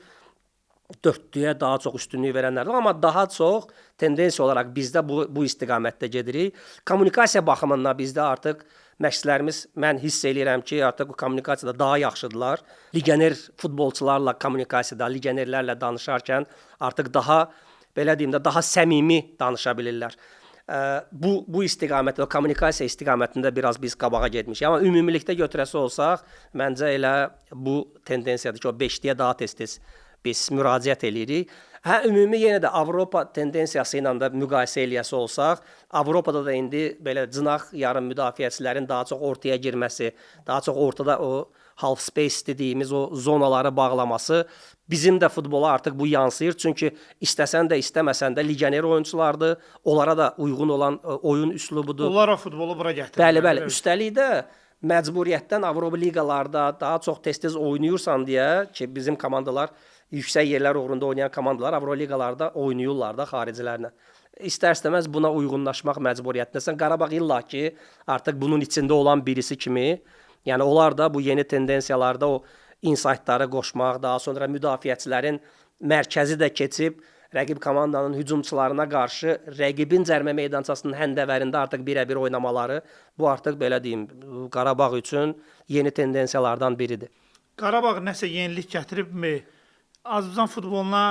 Dörtlüyə daha çox üstünlük verənlər var, amma daha çox tendensiya olaraq bizdə bu istiqamətdə gedirik. Kommunikasiya baxımından bizdə artıq məşqçilərimiz, mən hiss eləyirəm ki, artıq bu kommunikasiyada daha yaxşıdırlar. Legioner futbolçularla kommunikasiyada, legionerlərlə danışarkən artıq daha, belə deyim də, daha səmimi danışa bilirlər. Bu istiqamətdə, o kommunikasiya istiqamətində biraz biz qabağa getmişik. Amma ümumilikdə götürəsi olsaq, məncə elə bu tendensiyadır ki, o 5-liyə daha tez-tez biz müraciət eləyirik. Ümumi yenə də Avropa tendensiyası ilə də müqayisə eləyəsi olsaq, Avropada da indi belə cınaq yarım müdafiəçilərin daha çox ortaya girməsi, daha çox ortada o half space dediyimiz o zonaları bağlaması bizim də futbola artıq bu yansıyır. Çünki istəsən də, istəməsən də legioner oyunçulardır. Onlara da uyğun olan oyun üslubudur. Onlar o futbolu bura gətirir. Bəli. Üstəlik də məcburiyyətdən Avropa liqalarda daha çox tez-tez oynayırsan deyə ki, bizim komandalar yüksək yerlər uğrunda oynayan komandalar Avroliqalarda oynayırlar da xaricilərlə. İstər-istəməz buna uyğunlaşmaq məcburiyyətindəsən. Qarabağ illa ki, artıq bunun içində olan birisi kimi, yəni onlar da bu yeni tendensiyalarda o insightları qoşmaq, daha sonra müdafiəçilərin mərkəzi də keçib, rəqib komandanın hücumçularına qarşı rəqibin cərmə meydançasının həndəvərində artıq birə-bir oynamaları, bu artıq belə deyim, Qarabağ üçün yeni tendensiyalardan biridir. Qarabağ nəsə yenilik gətiribmi? Azərbaycan futboluna,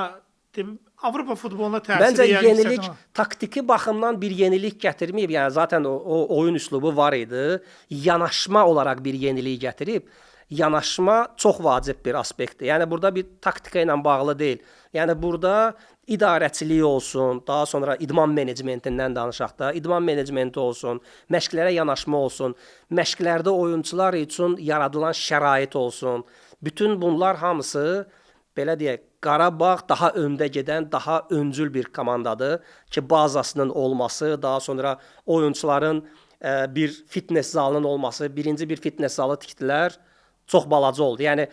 Avropa futboluna təsiri... Məncə yenilik taktiki baxımdan bir yenilik gətirməyib. Yəni zaten o oyun üslubu var idi. Yanaşma olaraq bir yenilik gətirib. Yanaşma çox vacib bir aspektdir. Yəni burada bir taktika ilə bağlı deyil. Yəni burada idarəçilik olsun, daha sonra idman menecmentindən danışaq da, idman menecmenti olsun, məşqlərə yanaşma olsun, məşqlərdə oyunçular üçün yaradılan şərait olsun. Bütün bunlar hamısı belə deyək, Qarabağ daha öndə gedən, daha öncül bir komandadır ki, bazasının olması, daha sonra oyunçuların bir fitness zalının olması, birinci bir fitness zalı tikdilər, çox balaca oldu. Yəni,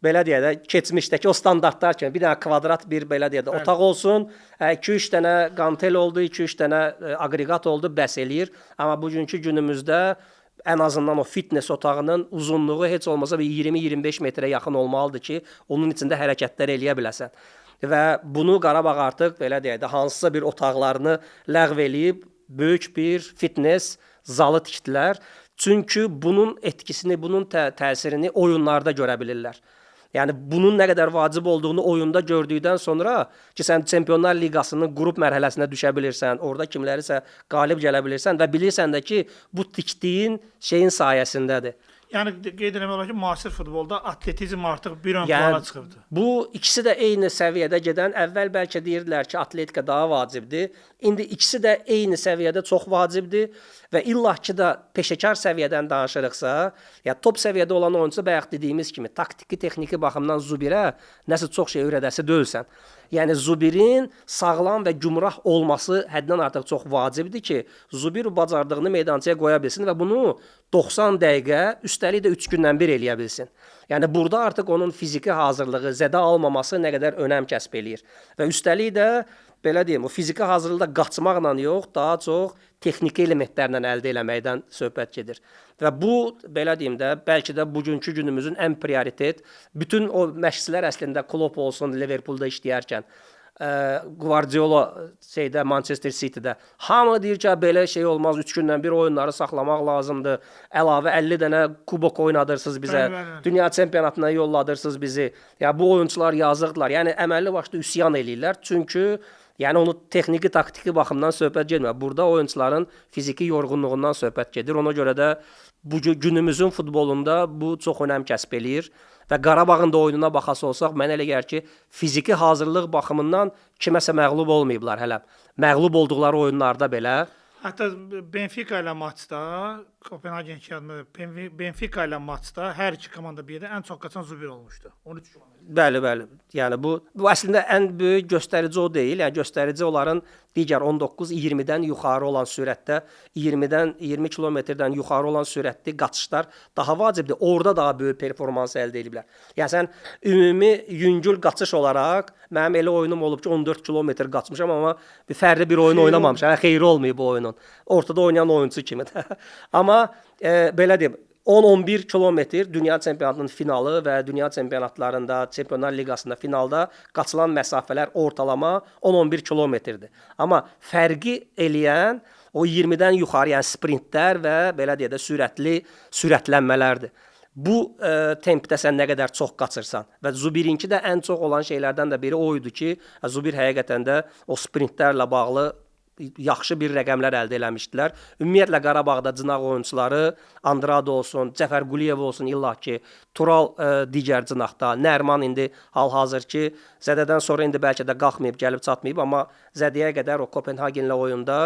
belə deyək də, keçmişdəki o standartlar kimi bir dənə kvadrat bir belə deyək də otaq olsun, 2-3 dənə qantel oldu, 2-3 dənə aqreqat oldu, bəs eləyir. Amma bugünkü günümüzdə ən azından o fitness otağının uzunluğu heç olmasa 20-25 metrə yaxın olmalıdır ki, onun içində hərəkətlər eləyə biləsən. Və bunu Qarabağ artıq belə deyək də hansısa bir otaqlarını ləğv eləyib böyük bir fitness zalı tikdilər. Çünki bunun etkisini, bunun təsirini oyunlarda görə bilirlər. Yəni bunun nə qədər vacib olduğunu oyunda gördükdən sonra ki, sən Çempionlar Liqasının qrup mərhələsinə düşə bilirsən, orada kimlərisə qalib gələ bilirsən və bilirsən də ki, bu tikdiyin şeyin sayəsindədir. Yəni qeyd etmək olar ki, müasir futbolda atletizm artıq bir ön plana çıxıbdı. Bu ikisi də eyni səviyyədə gedən, əvvəl bəlkə deyirdilər ki, atletika daha vacibdir. İndi ikisi də eyni səviyyədə çox vacibdir və illah ki da peşəkar səviyyədən danışırıqsa, ya top səviyyədə olan oyunçu bayaq dediyimiz kimi taktiki, texniki baxımdan zubirə nəsə çox şey öyrədəsi deyilsən. Yəni Zubirin sağlam və gümrah olması həddən artıq çox vacibdir ki, Zubir bacardığını meydançaya qoya bilsin və bunu 90 dəqiqə, üstəlik də 3 gündən bir eləyə bilsin. Yəni burada artıq onun fiziki hazırlığı, zədə almaması nə qədər önəm kəsb eləyir. Və üstəlik də belə deyim, o fiziki hazırlıqda qaçmaqla yox, daha çox texniki elementlərlə əldə eləməkdən söhbət gedir. Və bu, belə deyim də, bəlkə də bugünkü günümüzün ən prioritet, bütün o məşqçilər əslində Klopp olsun, Liverpoolda işləyərkən, Guardiola Manchester City'də hamı deyir ki, belə şey olmaz, 3 gündən bir oyunları saxlamaq lazımdır. Əlavə 50 dənə kubok oynadırsınız bizə. Dünya çempionatına yolladırsınız bizi. Ya bu oyunçular yazıqdılar. Yəni əməlli başlı üsyan eləyirlər. Çünki yəni onu texniki, taktiki baxımdan söhbət getmir. Burada oyunçuların fiziki yorğunluğundan söhbət gedir. Ona görə də bu günümüzün futbolunda bu çox önəm kəsb eləyir. Və Qarabağın da oyununa baxası olsaq, mənə elə gəlir ki, fiziki hazırlıq baxımından kiməsə məğlub olmayıblar hələ. Məğlub olduqları oyunlarda belə. Hətta Benfica ilə maçda, Kopenhagen Benfica ilə maçda hər iki komanda bir yerdə ən çox qaçan Zubir olmuşdu. 13 kilometr. Bəli, bəli. Yəni bu əslində ən böyük göstərici o deyil. Yəni göstərici onların digər 19-20-dən yuxarı olan sürətdə, 20 kilometrdən yuxarı olan sürətli qaçışlar daha vacibdir. Orada daha böyük performans əldə ediblər. Yəni sən ümumi yüngül qaçış olaraq mənim elə oyunum olub ki, 14 kilometr qaçmışam, amma bir fərqli bir oyun oynamamışam. Yəni xeyri olmayıb bu oyunun. Ortada oynayan oyunçu kimi. Amma belə deyim, 10-11 kilometr dünya çempionatının finalı və dünya çempionatlarında, Çempionlar Liqasında finalda qaçılan məsafələr ortalama 10-11 kilometrdir. Amma fərqi eləyən o 20-dən yuxarı, yəni sprintlər və belə deyə də sürətlənmələrdir. Bu tempdə sən nə qədər çox qaçırsan və Zubirinki də ən çox olan şeylərdən də biri o idi ki, Zubir həqiqətən də o sprintlərlə bağlı yaxşı bir rəqəmlər əldə eləmişdilər. Ümumiyyətlə Qarabağda cınaq oyunçuları Andrade olsun, Cəfər Quliyev olsun, illah ki, Tural digər cınaqda, Nərman indi hal-hazır ki, zədədən sonra indi bəlkə də qalxmayıb, gəlib çatmayıb, amma zədəyə qədər o Kopenhagenlə oyunda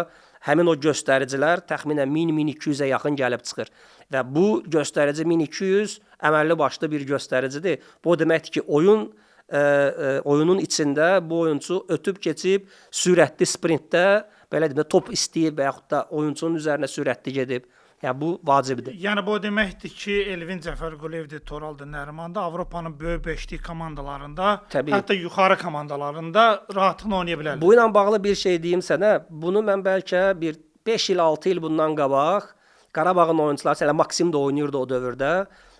həmin o göstəricilər təxminən 1000-1200-ə yaxın gəlib çıxır. Və bu göstərici 1200 əməlli başlı bir göstəricidir. Bu deməkdir ki, oyunun içində bu oyunçu ötüb keçib sürətli sprintdə belə deyim, top istəyib və yaxud da oyunçunun üzərinə sürətli gedib. Yəni bu vacibdir. Yəni bu deməkdir ki, Elvin Cəfərquliyevdir, Toraldır, Nərimandır, Avropanın böyük beşlik komandalarında, Təbii. hətta yuxarı komandalarında rahatlıqla oynaya bilərlər. Bu ilə bağlı bir şey deyim sənə. Bunu mən bəlkə bir 5 il, 6 il bundan qabaq Qarabağın oyunçuları, hələ Maksim də oynayırdı o dövrdə.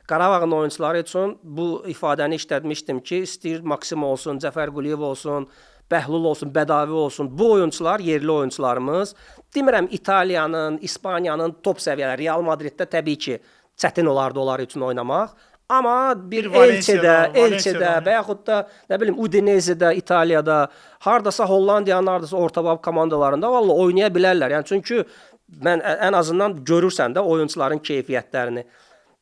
Qarabağın oyunçuları üçün bu ifadəni işlətmişdim ki, istəyir Maksim olsun, Cəfər Quliyev olsun, Bəhlul olsun, Bədavi olsun. Bu oyunçular, yerli oyunçularımız, demirəm İtaliyanın, İspaniyanın top səviyyələri, Real Madriddə təbii ki, çətin olardı onlar üçün oynamaq. Amma bir Elçedə və yaxud da nə bilim Udinese'də, İtaliyada, hardasa Hollandiyanın hardasa orta komandalarında vallahi oynaya bilərlər. Yəni çünki mən ən azından görürsən də oyunçuların keyfiyyətlərini.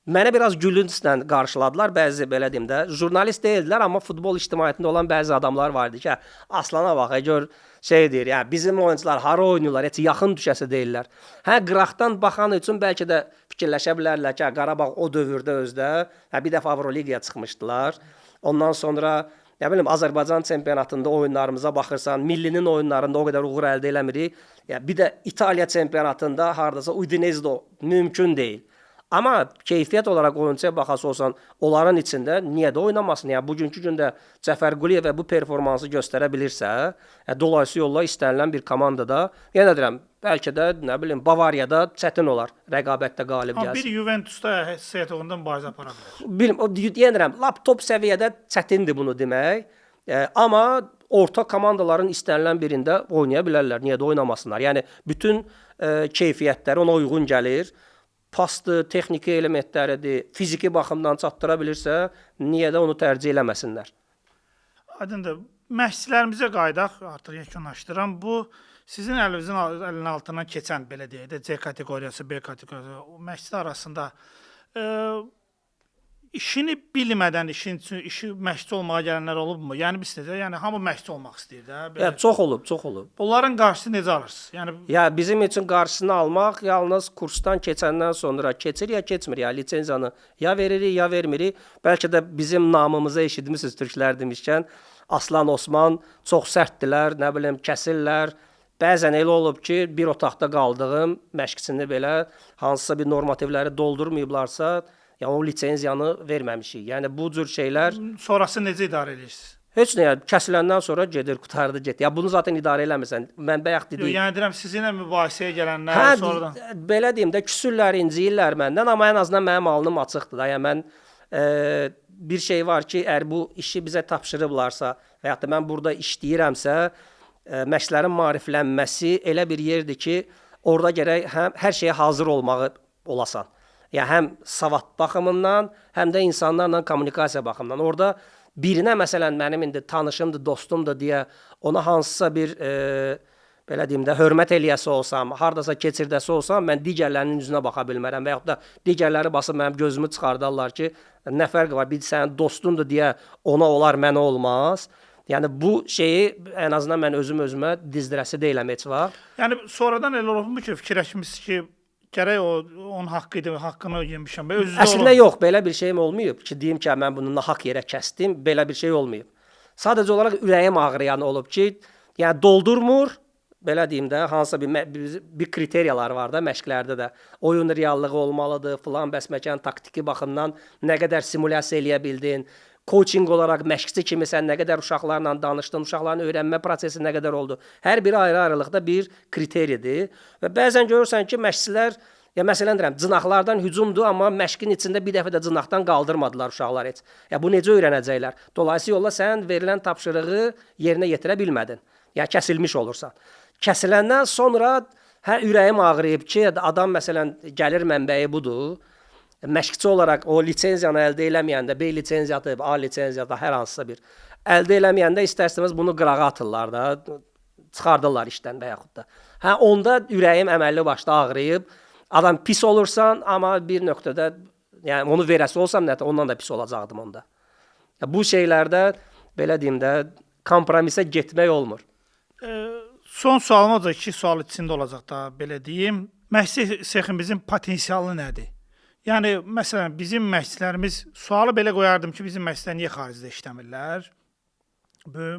Mənə biraz gülünclə qarşıladılar bəzi, belə deyim də, jurnalist deyildilər, amma futbol ictimaiyyətində olan bəzi adamlar vardı ki, Aslana bax, gör şey deyir, yəni bizim oyuncular hara oynayırlar, heç yaxın düşəsi deyirlər. Hə, qıraqdan baxan üçün bəlkə də fikirləşə bilərlər ki, Qarabağ o dövrdə özdə, bir dəfə Avroligaya çıxmışdılar. Ondan sonra nə bilim Azərbaycan çempionatında oyunlarımıza baxırsan, millinin oyunlarında o qədər uğur əldə eləmirik. Yəni bir də İtaliya çempionatında hardasa Udinese'də mümkün deyil. Amma keyfiyyət olaraq oyuncuya baxası olsan, onların içində niyə də oynamasın? Yəni bugünkü gündə Cəfər Quliyev bu performansı göstərə bilirsə, dolayısıyla yolla istənilən bir komandada, yenə deyirəm, bəlkə də nə bilim Bavariyada çətin olar rəqabətdə qalib gəlsin. Amma bir Juventusda həssasiyyət ondan mübarizə apara bilər. Bilmirəm, deyirəm, lap top səviyyədə çətindir bunu demək. Amma orta komandaların istənilən birində oynaya bilərlər. Niyə də oynamasınlar? Yəni bütün keyfiyyətləri ona uyğun gəlir. Pasdır, texniki elementləridir, fiziki baxımdan çatdıra bilirsə, niyə də onu tərcih eləməsinlər? Aydındır. Məşqçilərimizə qayıdaq, artıq yekunlaşdıram. Bu sizin əlinizin altından keçən, belə deyək də, C kateqoriyası, B kateqoriyası, o məşqçilər arasında işini bilmədən işi məşqçi olmağa gələnlər olubmu? Yəni biz də, yəni hamı məşqçi olmaq istəyir də. Ya çox olub, çox olub. Bunların qarşısını necə alırsınız? Yəni Ya bizim üçün qarşısını almaq yalnız kursdan keçəndən sonra keçir ya keçmir ya lisenziyanı ya veririk ya vermirik. Bəlkə də bizim namımızı eşitmisiniz türklər demişkən Aslan Osman çox sərtdilər, nə bilim kəsirlər. Bəzən elə olub ki, bir otaqda qaldığım məşqçini belə hansısa bir normativləri doldurmayıblarsa, yəni o lisenziyanı verməmişik. Yəni bu cür şeylər sonrası necə idarə edirsiniz? heç nə, kəsiləndən sonra gedir, qurtardı, get. Ya bunu zaten idarə eləmirsən. Mən bayaq dedim. Yəni deyirəm sizinlə mübahisəyə gələnlər sonradan Belə deyim də küsürlər, inciyirlər məndən, amma ən azından mənim alnım açıqdır da. Yəni mən bir şey var ki, əgər bu işi bizə tapşırıblarsa və ya da mən burada işləyirəmsə, məşqlərin maariflənməsi elə bir yerdir ki, orada gərək həm hər şeyə hazır olmağı olasan. Yəni həm savad baxımından, həm də insanlarla kommunikasiya baxımından. Orada birinə məsələn mənim indi tanışımdır, dostumdur deyə ona hansısa bir belə deyim də hörmət eləyəsi olsam, hardasa keçirdəsi olsam, mən digərlərinin üzünə baxa bilmərəm və yaxud da digərləri basıb mənim gözümü çıxardarlar ki, nə fərqi var? Bir sənin dostundur deyə ona olar, mənə olmaz. Yəni bu şeyi ən azından mən özümə dizdirəsi deyiləm heç vaxt. Yəni sonradan elə olubmu ki, fikirləşmisiniz ki, gərək onun haqqını yemişəm. Əslində yox, belə bir şeyim olmayıb ki, deyim ki, mən bunu nahaq yerə kəsdim, belə bir şey olmayıb. Sadəcə olaraq ürəyim ağrıyan olub ki, yəni doldurmur, belə deyim də, hansısa bir kriteriyalar var da məşqlərdə də. Oyun reallığı olmalıdır, filan bəsməkən taktiki baxımdan nə qədər simulyasiya eləyə bildin, coaching olaraq məşqçi kimi sən nə qədər uşaqlarla danışdın, uşaqların öyrənmə prosesi nə qədər oldu. Hər biri ayrı-ayrılıqda bir kriteriyadır və bəzən görürsən ki, məşqçilər, ya məsələn deyirəm, cınaqlardan hücumdur, amma məşqin içində bir dəfə də cınaqdan qaldırmadılar uşaqlar heç. Ya bu necə öyrənəcəklər? Dolayısıyla yolla sən verilən tapşırığı yerinə yetirə bilmədin. Ya kəsilmiş olursan. Kəsiləndən sonra hə ürəyim ağrıyıb ki, adam məsələn gəlir mənbəyi budur. Məşqçi olaraq o lisenziyanı əldə eləməyəndə, B lisenziyası, A lisenziyası, hər hansısa bir əldə eləməyəndə istərsiniz bunu qırağa atırlar da, çıxardırlar işdən və yaxud da. Hə onda ürəyim əməlli başda ağrıyıb. Adam pis olursan, amma bir nöqtədə yəni onu verəsi olsam nə ondan da pis olacaqdım onda. Ya bu şeylərdə belə deyim də kompromisə getmək olmur. Son sualım olacaq, 2 sual içində olacaq da belə deyim. Məşqçi seximizin potensialı nədir? Yəni, məsələn, bizim məşqçilərimiz, sualı belə qoyardım ki, bizim məşqçilər niyə xaricdə işləmirlər?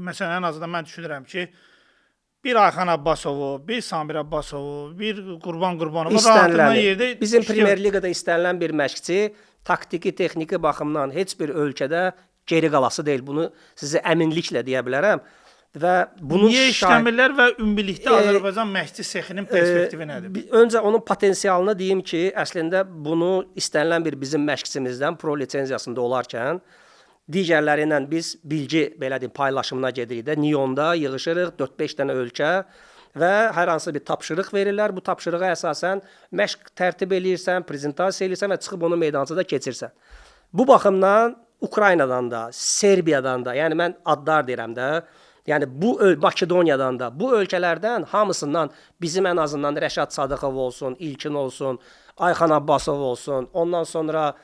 Məsələn, ən azından mən düşünürəm ki, bir Ayxan Abbasovu, bir Samir Abbasovu, bir Qurban Qurbanov istənilən, bizim Premier Liqada istənilən bir məşqçi taktiki, texniki baxımdan heç bir ölkədə geri qalası deyil. Bunu sizə əminliklə deyə bilərəm. Və bunu niyə işləmirlər və ümumilikdə Azərbaycan məşqçi sexinin perspektivi nədir? Öncə onun potensialını deyim ki, əslində bunu istənilən bir bizim məşqçimizdən pro lisenziyasında olarkən digərləri ilə biz bilgi belə deyim paylaşımına gedirik də. Niyonda yığışırıq 4-5 dənə ölkə və hər hansı bir tapşırıq verirlər. Bu tapşırığa əsasən məşq tərtib eləyirsən, prezentasiya eləyirsən və çıxıb onu meydançada keçirsən. Bu baxımdan Ukraynadan da, Serbiyadan da, yəni mən adlar deyirəm də, yəni bu Makedoniyadan da, bu ölkələrdən hamısından bizim ən azından Rəşad Sadıqov olsun, İlkin olsun, Ayxan Abbasov olsun, ondan sonra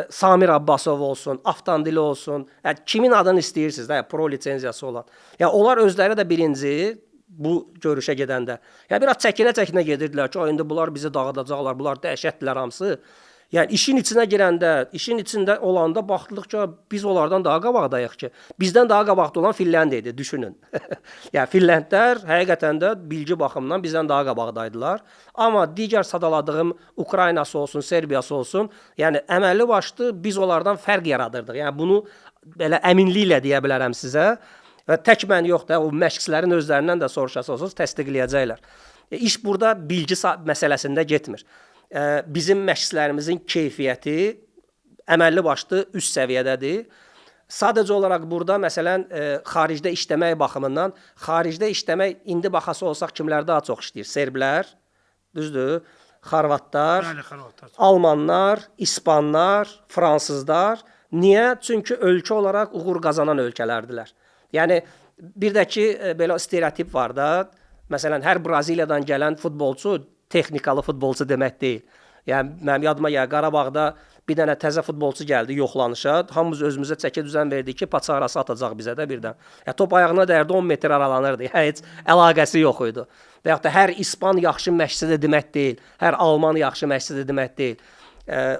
Samir Abbasov olsun, Aftandili olsun, yəni kimin adını istəyirsiniz də, pro lisenziyası olan. Yəni onlar özləri də birinci bu görüşə gedəndə. Yəni biraz çəkinə-çəkinə gedirdilər ki, indi bunlar bizi dağıdacaqlar, bunlar dəhşətdilər hamısı. Yəni işin içinə girəndə, işin içində olanda baxdıq ki, biz onlardan daha qabaqdayıq ki, bizdən daha qabaqda olan Finlandiya idi, düşünün. Yəni Finlandlər həqiqətən də bilgi baxımından bizdən daha qabaqdaydılar. Amma digər sadaladığım Ukraynası olsun, Serbiyası olsun, yəni əməlli başlı biz onlardan fərq yaradırdıq. Yəni bunu belə əminliklə deyə bilərəm sizə. Və tək mən yox da, o məşqçilərin özlərindən də soruşasınız, təsdiqləyəcəklər. İş burada bilgi məsələsində getmir. Bizim məşqçilərimizin keyfiyyəti əməlli başlı üst səviyyədədir. Sadəcə olaraq burada məsələn xaricdə işləmək baxımından, xaricdə işləmək indi baxası olsaq kimlər daha çox işləyir? Serblər, düzdür? Xorvatlar, Almanlar, İspanlar, Fransızlar. Niyə? Çünki ölkə olaraq uğur qazanan ölkələrdilər. Yəni bir də ki belə stereotip var da. Məsələn hər Braziliyadan gələn futbolçu texnikalı futbolçu demək deyil. Yəni mənim yadıma gəlir Qarabağda bir dənə təzə futbolçu gəldi yoxlanışa. Hamımız özümüzə çəki düzən verdik ki, paça arası atacaq bizə də birdən. Ya top ayağına dəyərdi 10 metr aralanırdı. Heç əlaqəsi yox idi. Və yaxud da hər İspan yaxşı məşqçidir demək deyil, hər Alman yaxşı məşqçidir demək deyil.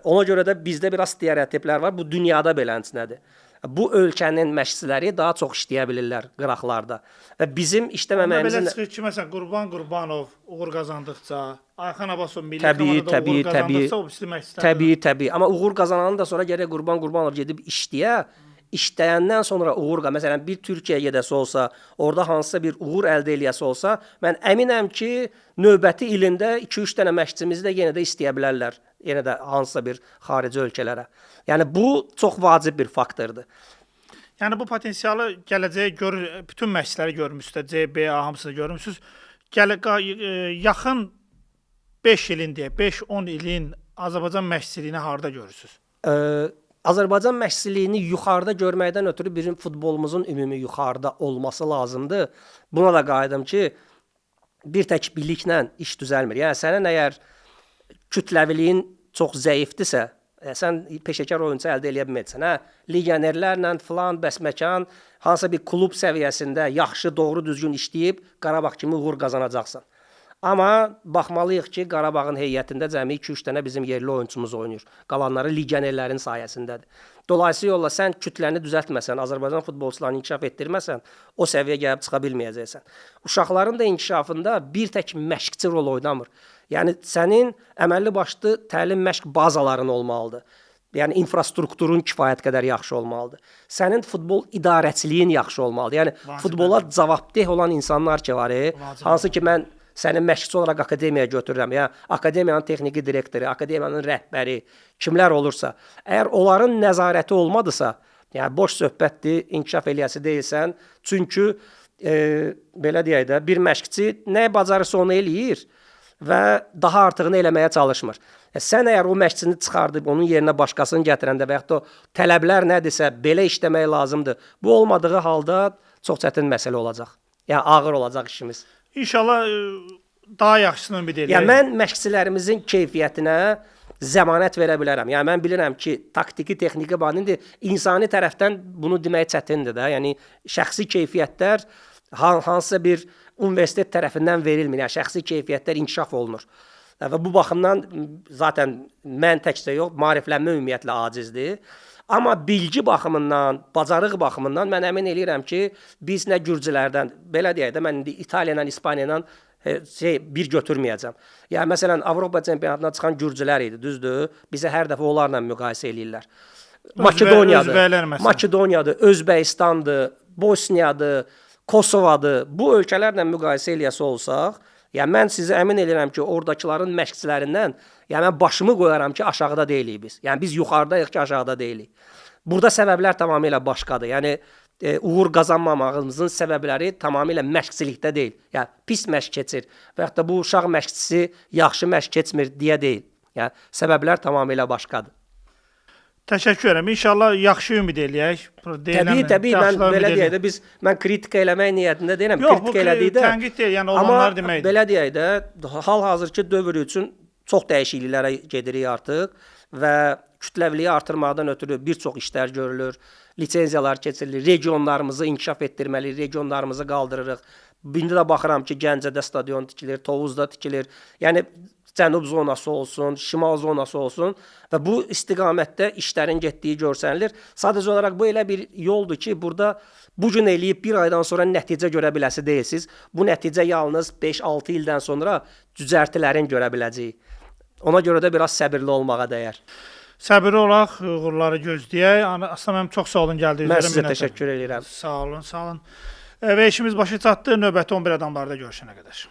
Ona görə də bizdə biraz stereotiplər var. Bu dünyada belənçinədir. Bu ölkənin məşqçiləri daha çox işləyə bilirlər qıraqlarda. Və bizim işləməməyimizin Belə çıxır ki, məsələn, Qurban Qurbanov uğur qazandıqca, Ayxan Abbasov milli Təbii, komandada təbii, uğur qazandıqca o bizim məşqçilərdən Təbii. Amma uğur qazanandan da sonra gərək Qurban Qurbanov gedib işləyə. İşləyəndən sonra uğur məsələn bir Türkiyəyə gedəsi olsa, orada hansısa bir uğur əldə eləyəsi olsa, mən əminəm ki, növbəti ilində 2-3 dənə məşqçimizi də yenə də istəyə bilərlər. Yenə də hansısa bir xarici ölkələrə. Yəni bu çox vacib bir faktordur. Yəni bu potensialı gələcəyə bütün məşqçiləri görmüsüz, CBA hamısını görmüsüz. Yaxın 5 ilin deyə, 5-10 ilin Azərbaycan məşqçiliyini harda görürsüz? Azərbaycan məşqçiliyini yuxarıda görməkdən ötürü bizim futbolumuzun ümumi yuxarıda olması lazımdır. Buna da qayıdım ki, bir tək biliklə iş düzəlmir. Yəni sənin əgər kütləviliyin çox zəifdirsə, sən peşəkar oyunçu əldə eləyə bilməlisən. Legionerlərlə filan bəsməkan hansısa bir klub səviyyəsində yaxşı, doğru düzgün işləyib Qarabağ kimi uğur qazanacaqsan. Amma baxmalıyıq ki, Qarabağın heyətində cəmi 2-3 dənə bizim yerli oyunçumuz oynayır. Qalanları legionerlərin sayəsindədir. Dolayısıyla yolla sən kütləni düzəltməsən, Azərbaycan futbolçularını inkişaf etdirməsən, o səviyyəyə gəlib çıxa bilməyəcəksən. Uşaqların da inkişafında bir tək məşqçi rol oynamır. Yəni sənin əməlli başlı təlim məşq bazaların olmalıdır. Yəni infrastrukturun kifayət qədər yaxşı olmalıdır. Sənin futbol idarəçiliyin yaxşı olmalıdır. Yəni futbola cavabdeh olan insanlar ki var, hansı ki mən sənin məşqçi olaraq akademiyaya götürürəm. Yəni akademiyanın texniki direktoru, akademiyanın rəhbəri, kimlər olursa, əgər onların nəzarəti olmadısa, yəni boş söhbətdir, inkişaf eləyəsi deyilsən. Çünki belə deyək də, bir məşqçi nə bacarırsa onu eləyir və daha artığını eləməyə çalışmır. Sən əgər o məşqçini çıxardıb onun yerinə başqasını gətirəndə və yaxud da tələblər nədirsə, belə işləmək lazımdır. Bu olmadığı halda çox çətin məsələ olacaq. Yəni ağır olacaq işimiz. İnşallah daha yaxşısını ümid edirəm. Yəni mən məşqçilərimizin keyfiyyətinə zəmanət verə bilərəm. Yəni mən bilirəm ki, taktiki, texniki banindir. İnsani tərəfdən bunu demək çətindir də. Yəni şəxsi keyfiyyətlər hansısa bir universitet tərəfindən verilmir. Yəni şəxsi keyfiyyətlər inkişaf olunur. Və bu baxımdan zaten mən təkcə yox, maariflənmə ümumiyyətlə acizdir. Amma bilgi baxımından, bacarıq baxımından mən əmin eləyirəm ki, biz nə gürcülərdən, belə deyək də, mən indi İtaliya ilə, İspaniya ilə bir götürməyəcəm. Yəni məsələn Avropa çempionatına çıxan gürcülər idi, düzdür? Bizə hər dəfə onlarla müqayisə eləyirlər. Makedoniyadır, Özbəkistandır, Bosniyadır, Kosovadır. Bu ölkələrlə müqayisə eləyəsi olsaq, yəni mən sizə əmin edirəm ki, oradakıların məşqçilərindən, yəni mən başımı qoyaram ki, aşağıda deyilik biz. Yəni biz yuxarıdayıq ki, aşağıda deyilik. Burada səbəblər tamamilə başqadır. Yəni uğur qazanmamağımızın səbəbləri tamamilə məşqçilikdə deyil. Yəni pis məşq keçir və yaxud da bu uşaq məşqçisi yaxşı məşq keçmir deyə deyil. Yəni səbəblər tamamilə başqadır. Təşəkkür edirəm. İnşallah yaxşı ümid eləyək. Təbii, mən belə deyək də, mən kritika eləmək niyyətində deyirəm. Kritika elədikdə, tənqid deyil, yəni olanlar deməkdir. Amma belə deyək də, hal-hazırki dövr üçün çox dəyişikliklərə gedirik artıq və kütləviliyi artırmaqdan ötürü bir çox işlər görülür, lisenziyalar keçirilir, regionlarımızı inkişaf etdirməli, regionlarımızı qaldırırıq. İndi də baxıram ki, Gəncədə stadion tikilir, Tovuzda tikilir. Yəni cənub zonası olsun, şimal zonası olsun və bu istiqamətdə işlərin getdiyi görsənilir. Sadəcə olaraq bu elə bir yoldur ki, burada bu gün eləyib bir aydan sonra nəticə görə biləsi deyilsiniz. Bu nəticə yalnız 5-6 ildən sonra düzəltilərin görə biləcəyik. Ona görə də biraz səbirli olmağa dəyər. Səbirli olaq, uğurları gözləyək. Aslan mənim çox sağ olun gəldiyiniz üçün. Mən sizə təşəkkür edirəm. Sağ olun, sağ olun. Və işimiz başa çatdı. Növbəti 11 adamlarda görüşənə qədər.